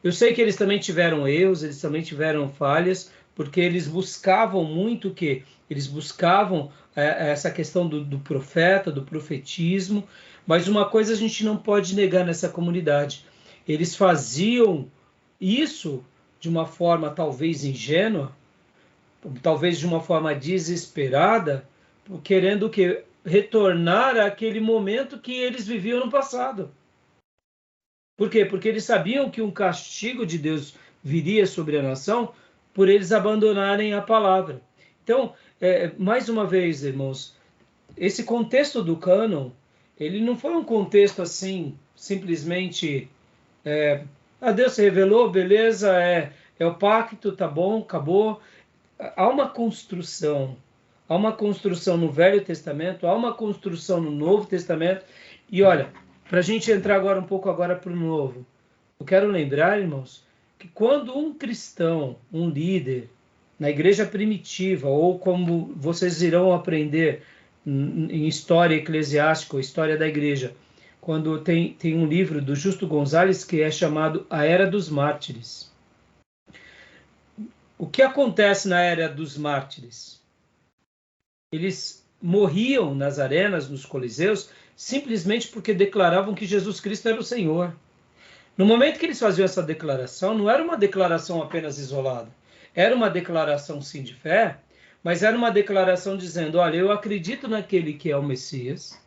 Eu sei que eles também tiveram erros, eles também tiveram falhas, porque eles buscavam muito o quê? Eles buscavam essa questão do profeta, do profetismo, mas uma coisa a gente não pode negar nessa comunidade. Eles faziam isso de uma forma talvez ingênua, talvez de uma forma desesperada, querendo que retornar àquele momento que eles viviam no passado. Por quê? Porque eles sabiam que um castigo de Deus viria sobre a nação por eles abandonarem a palavra. Então, mais uma vez, irmãos, esse contexto do cânon, ele não foi um contexto assim, simplesmente... Deus se revelou, beleza, é o pacto, tá bom, acabou. Há uma construção no Velho Testamento, há uma construção no Novo Testamento. E olha, para a gente entrar agora um pouco para o Novo, eu quero lembrar, irmãos, que quando um cristão, um líder, na igreja primitiva, ou como vocês irão aprender em história eclesiástica, história da igreja, quando tem um livro do Justo Gonzalez que é chamado A Era dos Mártires. O que acontece na Era dos Mártires? Eles morriam nas arenas, nos coliseus, simplesmente porque declaravam que Jesus Cristo era o Senhor. No momento que eles faziam essa declaração, não era uma declaração apenas isolada. Era uma declaração, sim, de fé, mas era uma declaração dizendo, olha, eu acredito naquele que é o Messias,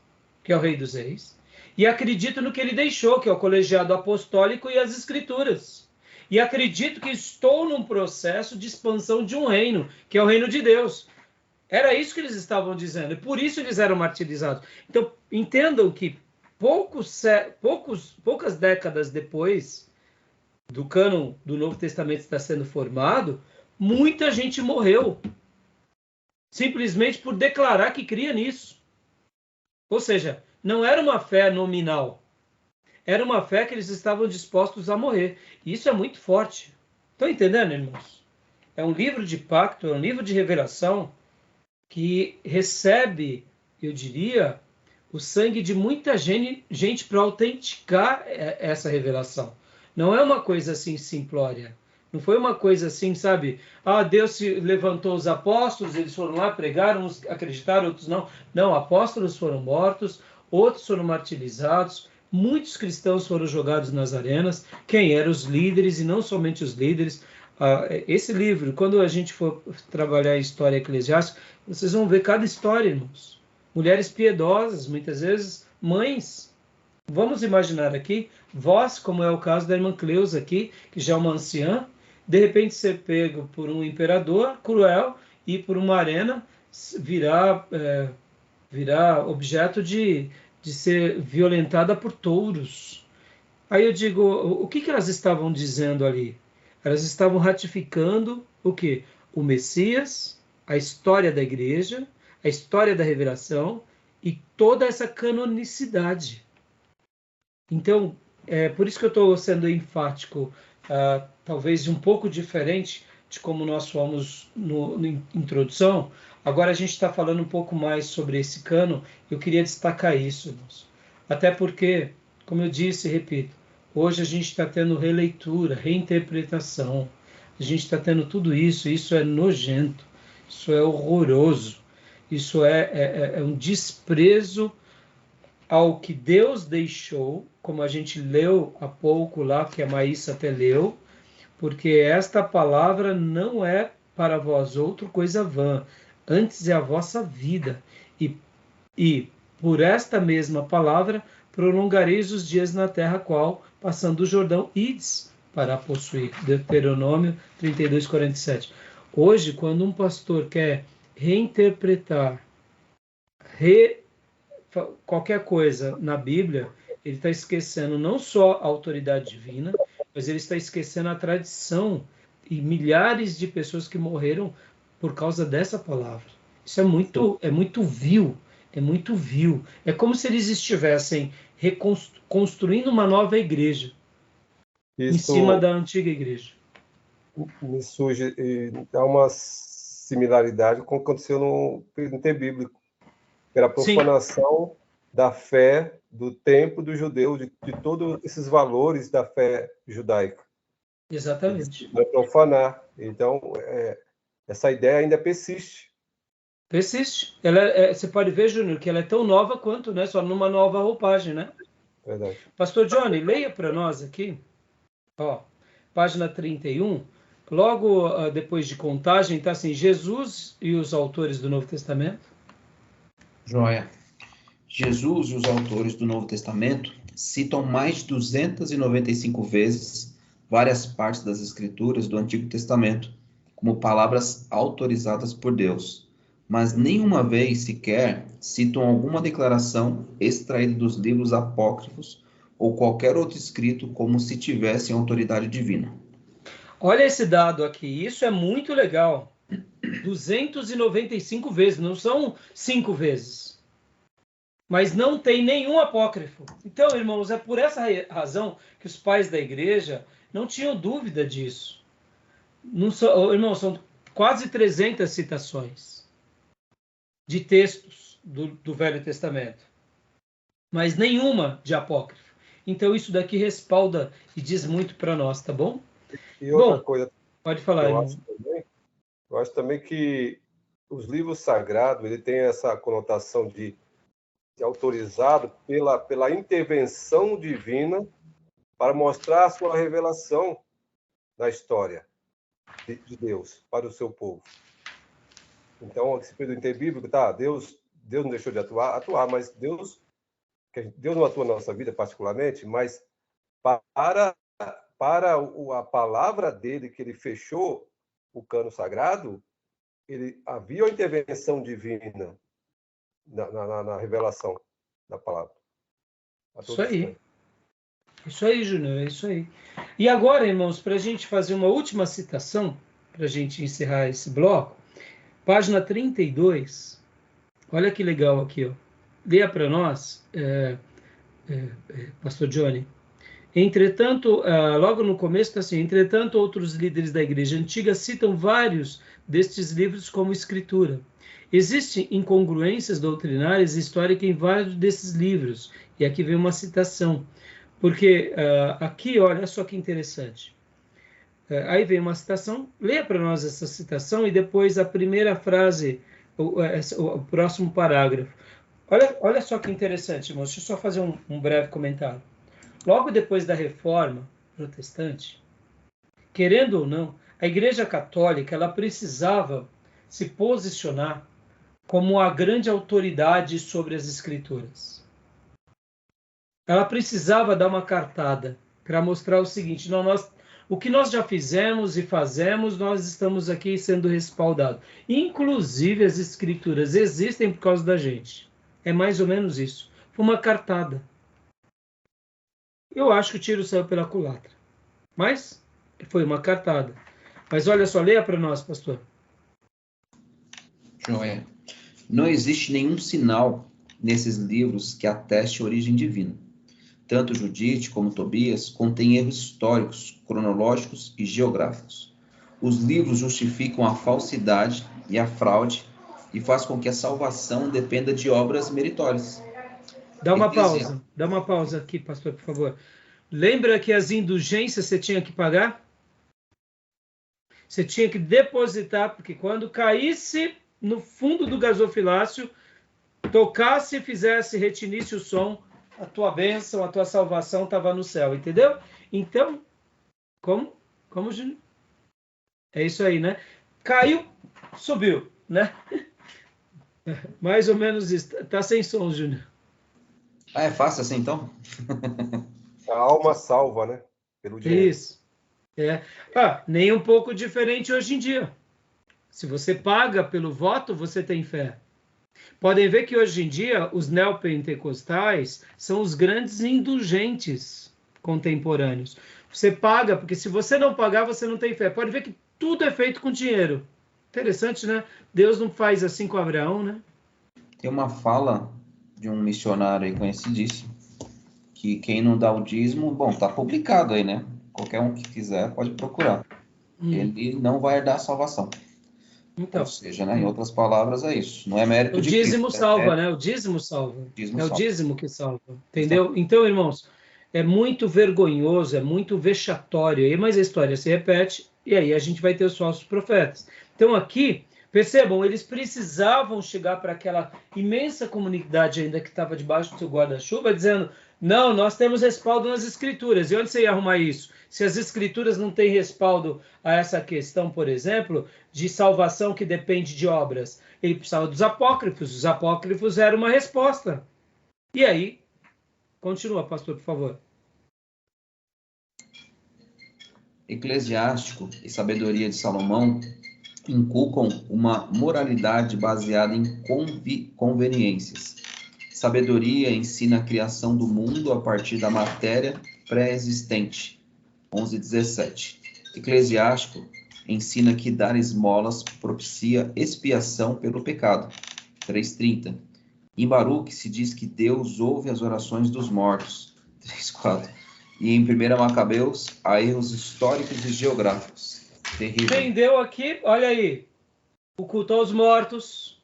que é o Rei dos Reis, e acredito no que ele deixou, que é o colegiado apostólico e as Escrituras. E acredito que estou num processo de expansão de um reino, que é o reino de Deus. Era isso que eles estavam dizendo, e por isso eles eram martirizados. Então, entendam que poucas décadas depois do cânon do Novo Testamento estar sendo formado, muita gente morreu, simplesmente por declarar que cria nisso. Ou seja, não era uma fé nominal, era uma fé que eles estavam dispostos a morrer. E isso é muito forte. Estão entendendo, irmãos? É um livro de pacto, é um livro de revelação que recebe, eu diria, o sangue de muita gente para autenticar essa revelação. Não é uma coisa assim simplória. Não foi uma coisa assim, sabe? Deus se levantou os apóstolos, eles foram lá, pregaram, uns acreditaram, outros não. Não, apóstolos foram mortos, outros foram martirizados, muitos cristãos foram jogados nas arenas. Quem eram os líderes, e não somente os líderes. Esse livro, quando a gente for trabalhar em história eclesiástica, vocês vão ver cada história, irmãos. Mulheres piedosas, muitas vezes mães. Vamos imaginar aqui, vós, como é o caso da irmã Cleusa aqui, que já é uma anciã, de repente ser pego por um imperador cruel e por uma arena virar objeto de ser violentada por touros. Aí eu digo, o que elas estavam dizendo ali? Elas estavam ratificando o quê? O Messias, a história da igreja, a história da revelação e toda essa canonicidade. Então, é por isso que eu estou sendo enfático, talvez um pouco diferente de como nós fomos na introdução. Agora a gente está falando um pouco mais sobre esse cânon. Eu queria destacar isso, irmãos. Até porque, como eu disse e repito, hoje a gente está tendo releitura, reinterpretação. A gente está tendo tudo isso. Isso é nojento. Isso é horroroso. Isso é um desprezo ao que Deus deixou, como a gente leu há pouco lá, que a Maísa até leu, porque esta palavra não é para vós outro coisa vã, antes é a vossa vida. E por esta mesma palavra prolongareis os dias na terra qual, passando o Jordão, ides para possuir. Deuteronômio 32, 47. Hoje, quando um pastor quer reinterpretar qualquer coisa na Bíblia, ele está esquecendo não só a autoridade divina, mas ele está esquecendo a tradição e milhares de pessoas que morreram por causa dessa palavra. Isso é muito vil, é muito vil. É como se eles estivessem construindo uma nova igreja em cima da antiga igreja. Me surge, dá uma similaridade com o que aconteceu no Pentateuco bíblico. Era a profanação da fé, do templo do judeu, de todos esses valores da fé judaica. Exatamente. Vai profanar. Então, essa ideia ainda persiste. Persiste. Você pode ver, Júnior, que ela é tão nova quanto, né? Só numa nova roupagem, né? Verdade. Pastor Johnny, leia para nós aqui, página 31. Logo depois de Contagem, está assim, Jesus e os autores do Novo Testamento. Joia. Jesus e os autores do Novo Testamento citam mais de 295 vezes várias partes das Escrituras do Antigo Testamento como palavras autorizadas por Deus, mas nenhuma vez sequer citam alguma declaração extraída dos livros apócrifos ou qualquer outro escrito como se tivessem autoridade divina. Olha esse dado aqui, isso é muito legal. 295 vezes, não são 5 vezes. Mas não tem nenhum apócrifo. Então, irmãos, é por essa razão que os pais da igreja não tinham dúvida disso. Irmãos, são quase 300 citações de textos do Velho Testamento, mas nenhuma de apócrifo. Então isso daqui respalda e diz muito para nós, tá bom? E outra Bom, coisa, pode falar, eu irmão. acho também que os livros sagrados ele tem essa conotação de autorizado pela intervenção divina para mostrar a sua revelação na história de Deus para o seu povo. Então, esse período interbíblico, tá, Deus não deixou de atuar, mas Deus não atua na nossa vida particularmente, mas para a palavra dele, que ele fechou o cano sagrado, havia uma intervenção divina na revelação da palavra. Isso aí. Isso aí, Júnior, é isso aí. E agora, irmãos, para a gente fazer uma última citação, para a gente encerrar esse bloco, página 32, olha que legal aqui, ó. Leia para nós, Pastor Johnny. Entretanto, logo no começo está assim, entretanto, outros líderes da igreja antiga citam vários destes livros como escritura. Existem incongruências doutrinárias e históricas em vários desses livros. E aqui vem uma citação. Porque aqui, olha só que interessante. Aí vem uma citação, leia para nós essa citação e depois a primeira frase, o próximo parágrafo. Olha só que interessante, irmãos. Deixa eu só fazer um breve comentário. Logo depois da Reforma Protestante, querendo ou não, a Igreja Católica ela precisava se posicionar como a grande autoridade sobre as Escrituras. Ela precisava dar uma cartada para mostrar o seguinte: não, o que nós já fizemos e fazemos, nós estamos aqui sendo respaldados. Inclusive, as Escrituras existem por causa da gente. É mais ou menos isso. Foi uma cartada. Eu acho que o tiro saiu pela culatra. Mas foi uma cartada. Mas olha só, leia para nós, pastor. Joia. Não existe nenhum sinal nesses livros que ateste a origem divina. Tanto Judite como Tobias contêm erros históricos, cronológicos e geográficos. Os livros justificam a falsidade e a fraude e faz com que a salvação dependa de obras meritórias. Dá uma pausa aqui, pastor, por favor. Lembra que as indulgências você tinha que pagar? Você tinha que depositar, porque quando caísse no fundo do gasofilácio, tocasse, fizesse, retinisse o som, a tua bênção, a tua salvação estava no céu, entendeu? Então, como, Júnior? É isso aí, né? Caiu, subiu, né? Mais ou menos isso. Tá sem som, Júnior. É fácil assim, então? A alma salva, né? Pelo dinheiro. Isso. Nem um pouco diferente hoje em dia. Se você paga pelo voto, você tem fé. Podem ver que hoje em dia os neopentecostais são os grandes indulgentes contemporâneos. Você paga, porque se você não pagar, você não tem fé. Pode ver que tudo é feito com dinheiro. Interessante, né? Deus não faz assim com Abraão, né? Tem uma fala de um missionário aí conhecidíssimo, que quem não dá o dízimo, bom, tá publicado aí, né? Qualquer um que quiser pode procurar. Ele não vai herdar a salvação. Então, ou seja, né, em outras palavras, é isso. Não é mérito de Cristo. O dízimo salva, né? O dízimo salva. O dízimo que salva. Entendeu? Exato. Então, irmãos, é muito vergonhoso, é muito vexatório. Mas a história se repete e aí a gente vai ter os falsos profetas. Então, aqui, percebam, eles precisavam chegar para aquela imensa comunidade ainda que estava debaixo do seu guarda-chuva, dizendo: não, nós temos respaldo nas Escrituras. E onde você ia arrumar isso? Se as Escrituras não têm respaldo a essa questão, por exemplo, de salvação que depende de obras, ele precisava dos apócrifos. Os apócrifos eram uma resposta. E aí, continua, pastor, por favor. Eclesiástico e Sabedoria de Salomão inculcam uma moralidade baseada em conveniências. Sabedoria ensina a criação do mundo a partir da matéria pré-existente. 11:17. Eclesiástico ensina que dar esmolas propicia expiação pelo pecado. 3:30. Em Baruque se diz que Deus ouve as orações dos mortos. 3:4. E em 1 Macabeus há erros históricos e geográficos. Terrível. Entendeu aqui? Olha aí. O culto aos mortos,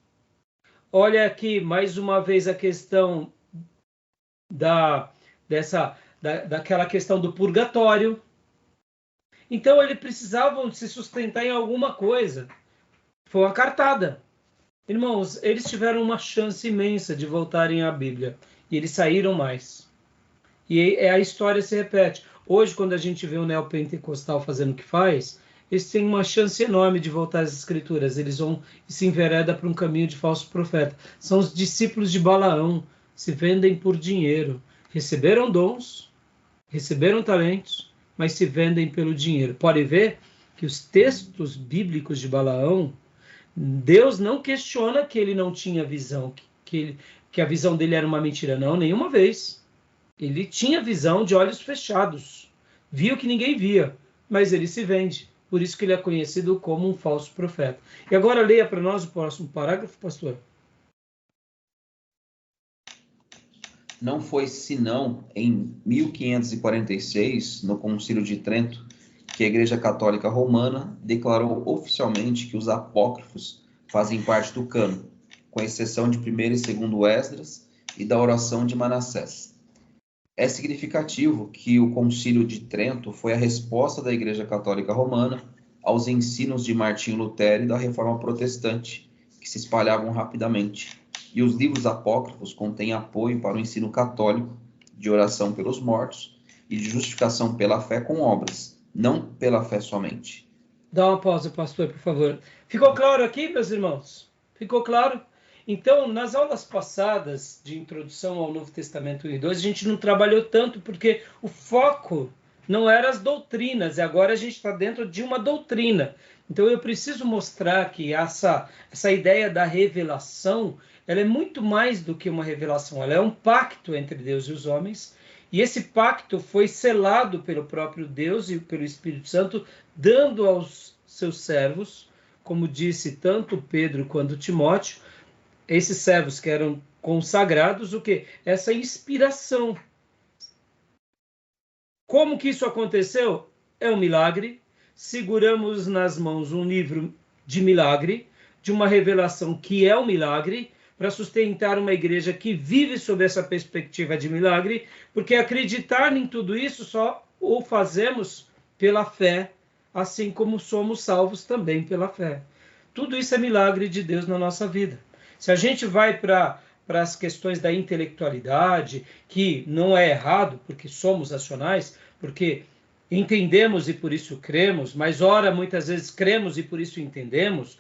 Olha aqui, mais uma vez, a questão daquela questão do purgatório. Então, eles precisavam se sustentar em alguma coisa. Foi uma cartada. Irmãos, eles tiveram uma chance imensa de voltarem à Bíblia. E eles saíram mais. E a história se repete. Hoje, quando a gente vê o neopentecostal fazendo o que faz, eles têm uma chance enorme de voltar às Escrituras. Eles vão e se envereda para um caminho de falso profeta. São os discípulos de Balaão, se vendem por dinheiro. Receberam dons, receberam talentos, mas se vendem pelo dinheiro. Pode ver que os textos bíblicos de Balaão, Deus não questiona que ele não tinha visão, que a visão dele era uma mentira. Não, nenhuma vez. Ele tinha visão de olhos fechados. Viu que ninguém via, mas ele se vende. Por isso que ele é conhecido como um falso profeta. E agora leia para nós o próximo parágrafo, pastor. Não foi senão em 1546, no Concílio de Trento, que a Igreja Católica Romana declarou oficialmente que os apócrifos fazem parte do cânon, com exceção de 1º e 2º Esdras e da oração de Manassés. É significativo que o Concílio de Trento foi a resposta da Igreja Católica Romana aos ensinos de Martinho Lutero e da Reforma Protestante, que se espalhavam rapidamente. E os livros apócrifos contêm apoio para o ensino católico de oração pelos mortos e de justificação pela fé com obras, não pela fé somente. Dá uma pausa, pastor, por favor. Ficou claro aqui, meus irmãos? Ficou claro? Então, nas aulas passadas de introdução ao Novo Testamento 1 e 2, a gente não trabalhou tanto porque o foco não era as doutrinas, e agora a gente está dentro de uma doutrina. Então, eu preciso mostrar que essa ideia da revelação, ela é muito mais do que uma revelação, ela é um pacto entre Deus e os homens, e esse pacto foi selado pelo próprio Deus e pelo Espírito Santo, dando aos seus servos, como disse tanto Pedro quanto Timóteo, esses servos que eram consagrados, o quê? Essa inspiração. Como que isso aconteceu? É um milagre. Seguramos nas mãos um livro de milagre, de uma revelação que é um milagre, para sustentar uma igreja que vive sob essa perspectiva de milagre, porque acreditar em tudo isso só o fazemos pela fé, assim como somos salvos também pela fé. Tudo isso é milagre de Deus na nossa vida. Se a gente vai para as questões da intelectualidade, que não é errado, porque somos racionais, porque entendemos e por isso cremos, mas ora, muitas vezes cremos e por isso entendemos,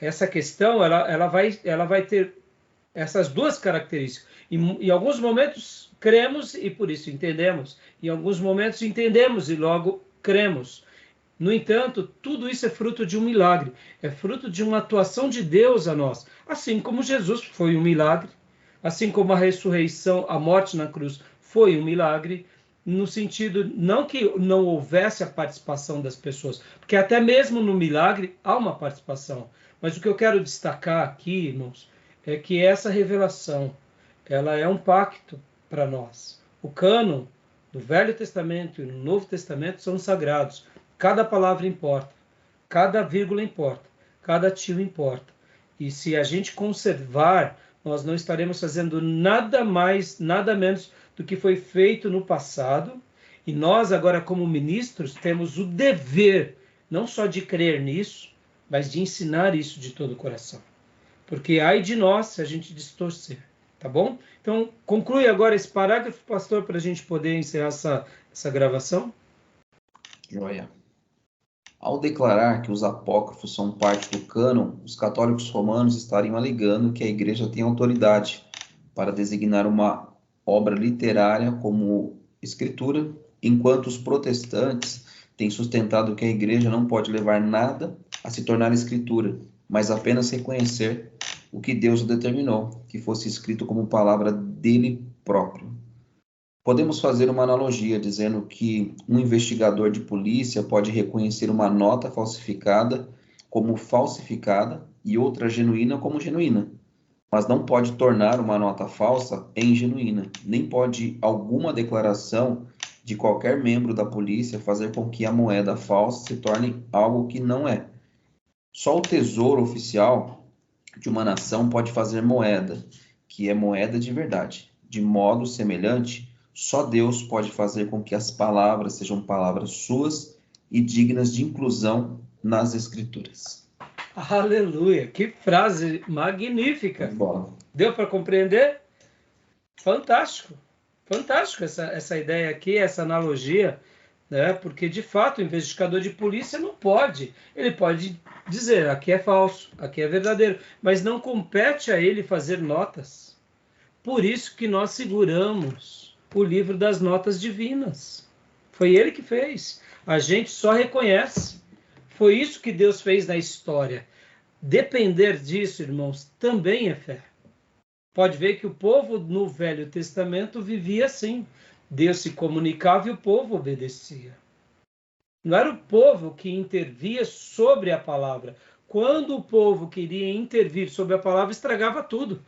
essa questão ela vai ter essas duas características. Em alguns momentos cremos e por isso entendemos, em alguns momentos entendemos e logo cremos. No entanto, tudo isso é fruto de um milagre, é fruto de uma atuação de Deus a nós, assim como Jesus foi um milagre, assim como a ressurreição, a morte na cruz foi um milagre, no sentido não que não houvesse a participação das pessoas, porque até mesmo no milagre há uma participação, mas o que eu quero destacar aqui, irmãos, é que essa revelação, ela é um pacto para nós. O cânon do Velho Testamento e do Novo Testamento são sagrados. Cada palavra importa, cada vírgula importa, cada tio importa. E se a gente conservar, nós não estaremos fazendo nada mais, nada menos do que foi feito no passado. E nós, agora, como ministros, temos o dever, não só de crer nisso, mas de ensinar isso de todo o coração. Porque ai de nós se a gente distorcer, tá bom? Então, conclui agora esse parágrafo, pastor, para a gente poder encerrar essa gravação. Joia. Ao declarar que os apócrifos são parte do cânon, os católicos romanos estariam alegando que a igreja tem autoridade para designar uma obra literária como escritura, enquanto os protestantes têm sustentado que a igreja não pode levar nada a se tornar escritura, mas apenas reconhecer o que Deus determinou, que fosse escrito como palavra dele próprio. Podemos fazer uma analogia dizendo que um investigador de polícia pode reconhecer uma nota falsificada como falsificada e outra genuína como genuína, mas não pode tornar uma nota falsa em genuína, nem pode alguma declaração de qualquer membro da polícia fazer com que a moeda falsa se torne algo que não é. Só o Tesouro Oficial de uma nação pode fazer moeda, que é moeda de verdade. De modo semelhante, só Deus pode fazer com que as palavras sejam palavras suas e dignas de inclusão nas Escrituras. Aleluia! Que frase magnífica! Bola. Deu para compreender? Fantástico! Fantástico essa ideia aqui, essa analogia, né? Porque, de fato, o investigador de polícia não pode. Ele pode dizer, aqui é falso, aqui é verdadeiro, mas não compete a ele fazer notas. Por isso que nós seguramos o livro das notas divinas. Foi ele que fez. A gente só reconhece. Foi isso que Deus fez na história. Depender disso, irmãos, também é fé. Pode ver que o povo no Velho Testamento vivia assim. Deus se comunicava e o povo obedecia. Não era o povo que intervia sobre a palavra. Quando o povo queria intervir sobre a palavra, estragava tudo.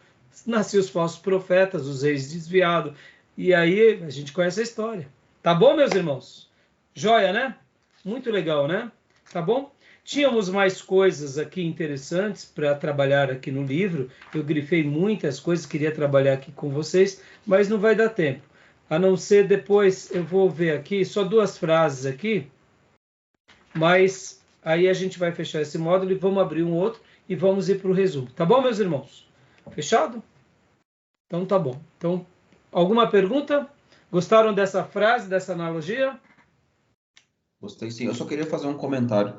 Nasciam os falsos profetas, os reis desviados. E aí a gente conhece a história. Tá bom, meus irmãos? Joia, né? Muito legal, né? Tá bom? Tínhamos mais coisas aqui interessantes para trabalhar aqui no livro. Eu grifei muitas coisas, queria trabalhar aqui com vocês, mas não vai dar tempo. A não ser depois, eu vou ver aqui, só 2 frases aqui, mas aí a gente vai fechar esse módulo e vamos abrir um outro e vamos ir para o resumo. Tá bom, meus irmãos? Fechado? Então tá bom. Então, alguma pergunta? Gostaram dessa frase, dessa analogia? Gostei sim. Eu só queria fazer um comentário.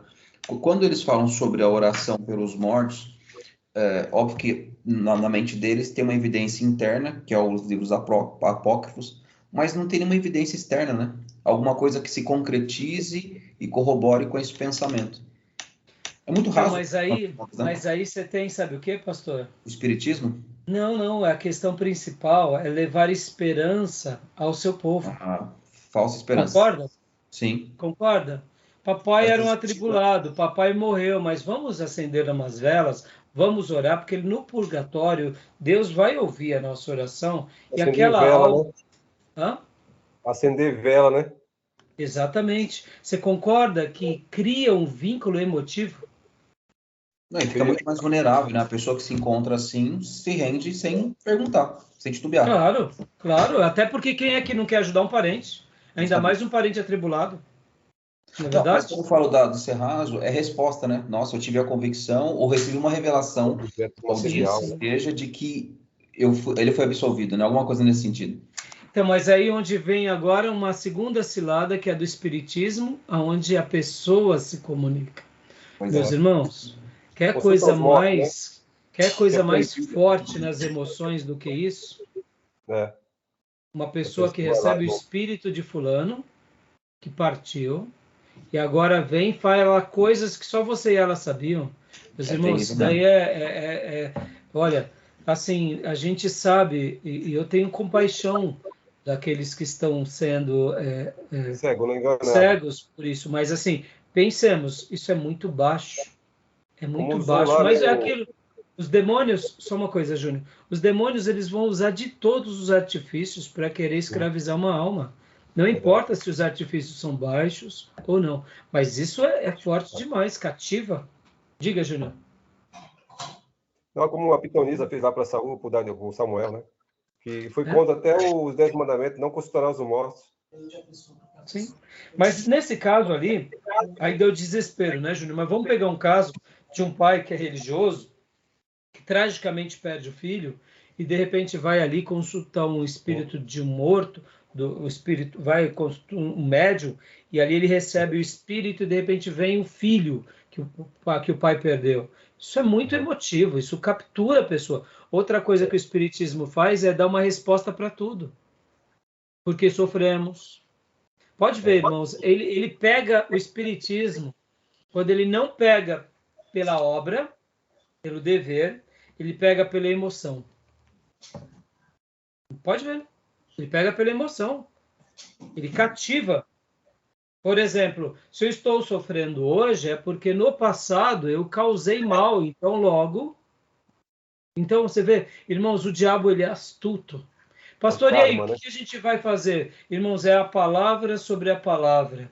Quando eles falam sobre a oração pelos mortos, óbvio que na mente deles tem uma evidência interna, que é os livros apócrifos, mas não tem nenhuma evidência externa, né? Alguma coisa que se concretize e corrobore com esse pensamento. É muito raso. Mas aí você tem, sabe o que, pastor? O espiritismo? Não. A questão principal é levar esperança ao seu povo. Falsa esperança. Concorda? Sim. Concorda? Papai era um atribulado, papai morreu, mas vamos acender umas velas, vamos orar, porque no purgatório Deus vai ouvir a nossa oração. Acender e aquela vela, alma... né? Hã? Acender vela, né? Exatamente. Você concorda que cria um vínculo emotivo? Não, ele fica muito mais vulnerável, né? A pessoa que se encontra assim se rende sem perguntar, sem titubear. Claro. Até porque quem é que não quer ajudar um parente? Ainda mais um parente atribulado. Não é verdade? Mas quando eu falo do Serrazo, é resposta, né? Nossa, eu tive a convicção ou recebi uma revelação da igreja de que ele foi absolvido, né? Alguma coisa nesse sentido. Então, mas aí onde vem agora uma segunda cilada, que é do espiritismo, onde a pessoa se comunica. Meus irmãos, quer coisa mais forte nas emoções do que isso? Uma pessoa que recebe o espírito de fulano, que partiu, e agora vem e fala coisas que só você e ela sabiam. Meus irmãos, isso daí olha, assim, a gente sabe, e eu tenho compaixão daqueles que estão sendo cegos por isso, mas assim, pensemos, isso é muito baixo. É muito baixo, mas é aquilo. Os demônios, só uma coisa, Júnior, os demônios eles vão usar de todos os artifícios para querer escravizar uma alma. Não importa se os artifícios são baixos ou não, mas isso é forte demais, cativa. Diga, Júnior. Não, como a pitonisa fez lá para Saul, para o Samuel, né? Que foi contra até os 10 mandamentos, não consultarás os mortos. Sim, mas nesse caso ali, aí deu desespero, né, Júnior? Mas vamos pegar um caso de um pai que é religioso, que tragicamente perde o filho, e de repente vai ali consultar um espírito de um morto, o espírito vai consultar um médium, e ali ele recebe o espírito, e de repente vem o filho que o pai perdeu. Isso é muito emotivo, isso captura a pessoa. Outra coisa que o espiritismo faz é dar uma resposta para tudo. Porque sofremos. Pode ver, irmãos, ele pega o espiritismo, quando ele não pega pela obra, pelo dever, ele pega pela emoção. Pode ver, ele pega pela emoção. Ele cativa. Por exemplo, se eu estou sofrendo hoje, é porque no passado eu causei mal, então logo... Então você vê, irmãos, o diabo ele é astuto. Pastor, e aí, o que a gente vai fazer? Irmãos, é a palavra sobre a palavra.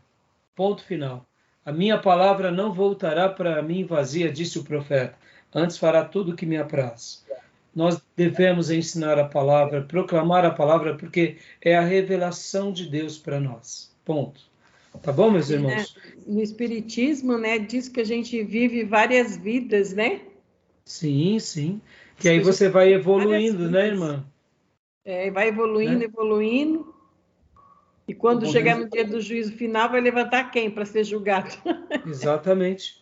Ponto final. A minha palavra não voltará para mim vazia, disse o profeta. antes fará tudo o que me apraz. Nós devemos ensinar a palavra, proclamar a palavra, porque é a revelação de Deus para nós. Ponto. Tá bom, meus irmãos? No Espiritismo, né, diz que a gente vive várias vidas, né? Sim, sim. Que aí você vai evoluindo, né, irmã? Vai evoluindo, evoluindo. E quando chegar no dia do juízo final, vai levantar quem para ser julgado? Exatamente,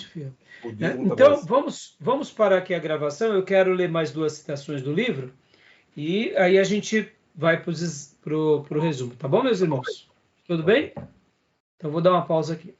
filho. Então, vamos parar aqui a gravação. Eu quero ler mais 2 citações do livro. E aí a gente vai pro resumo. Tá bom, meus irmãos? Tudo bem? Então, vou dar uma pausa aqui.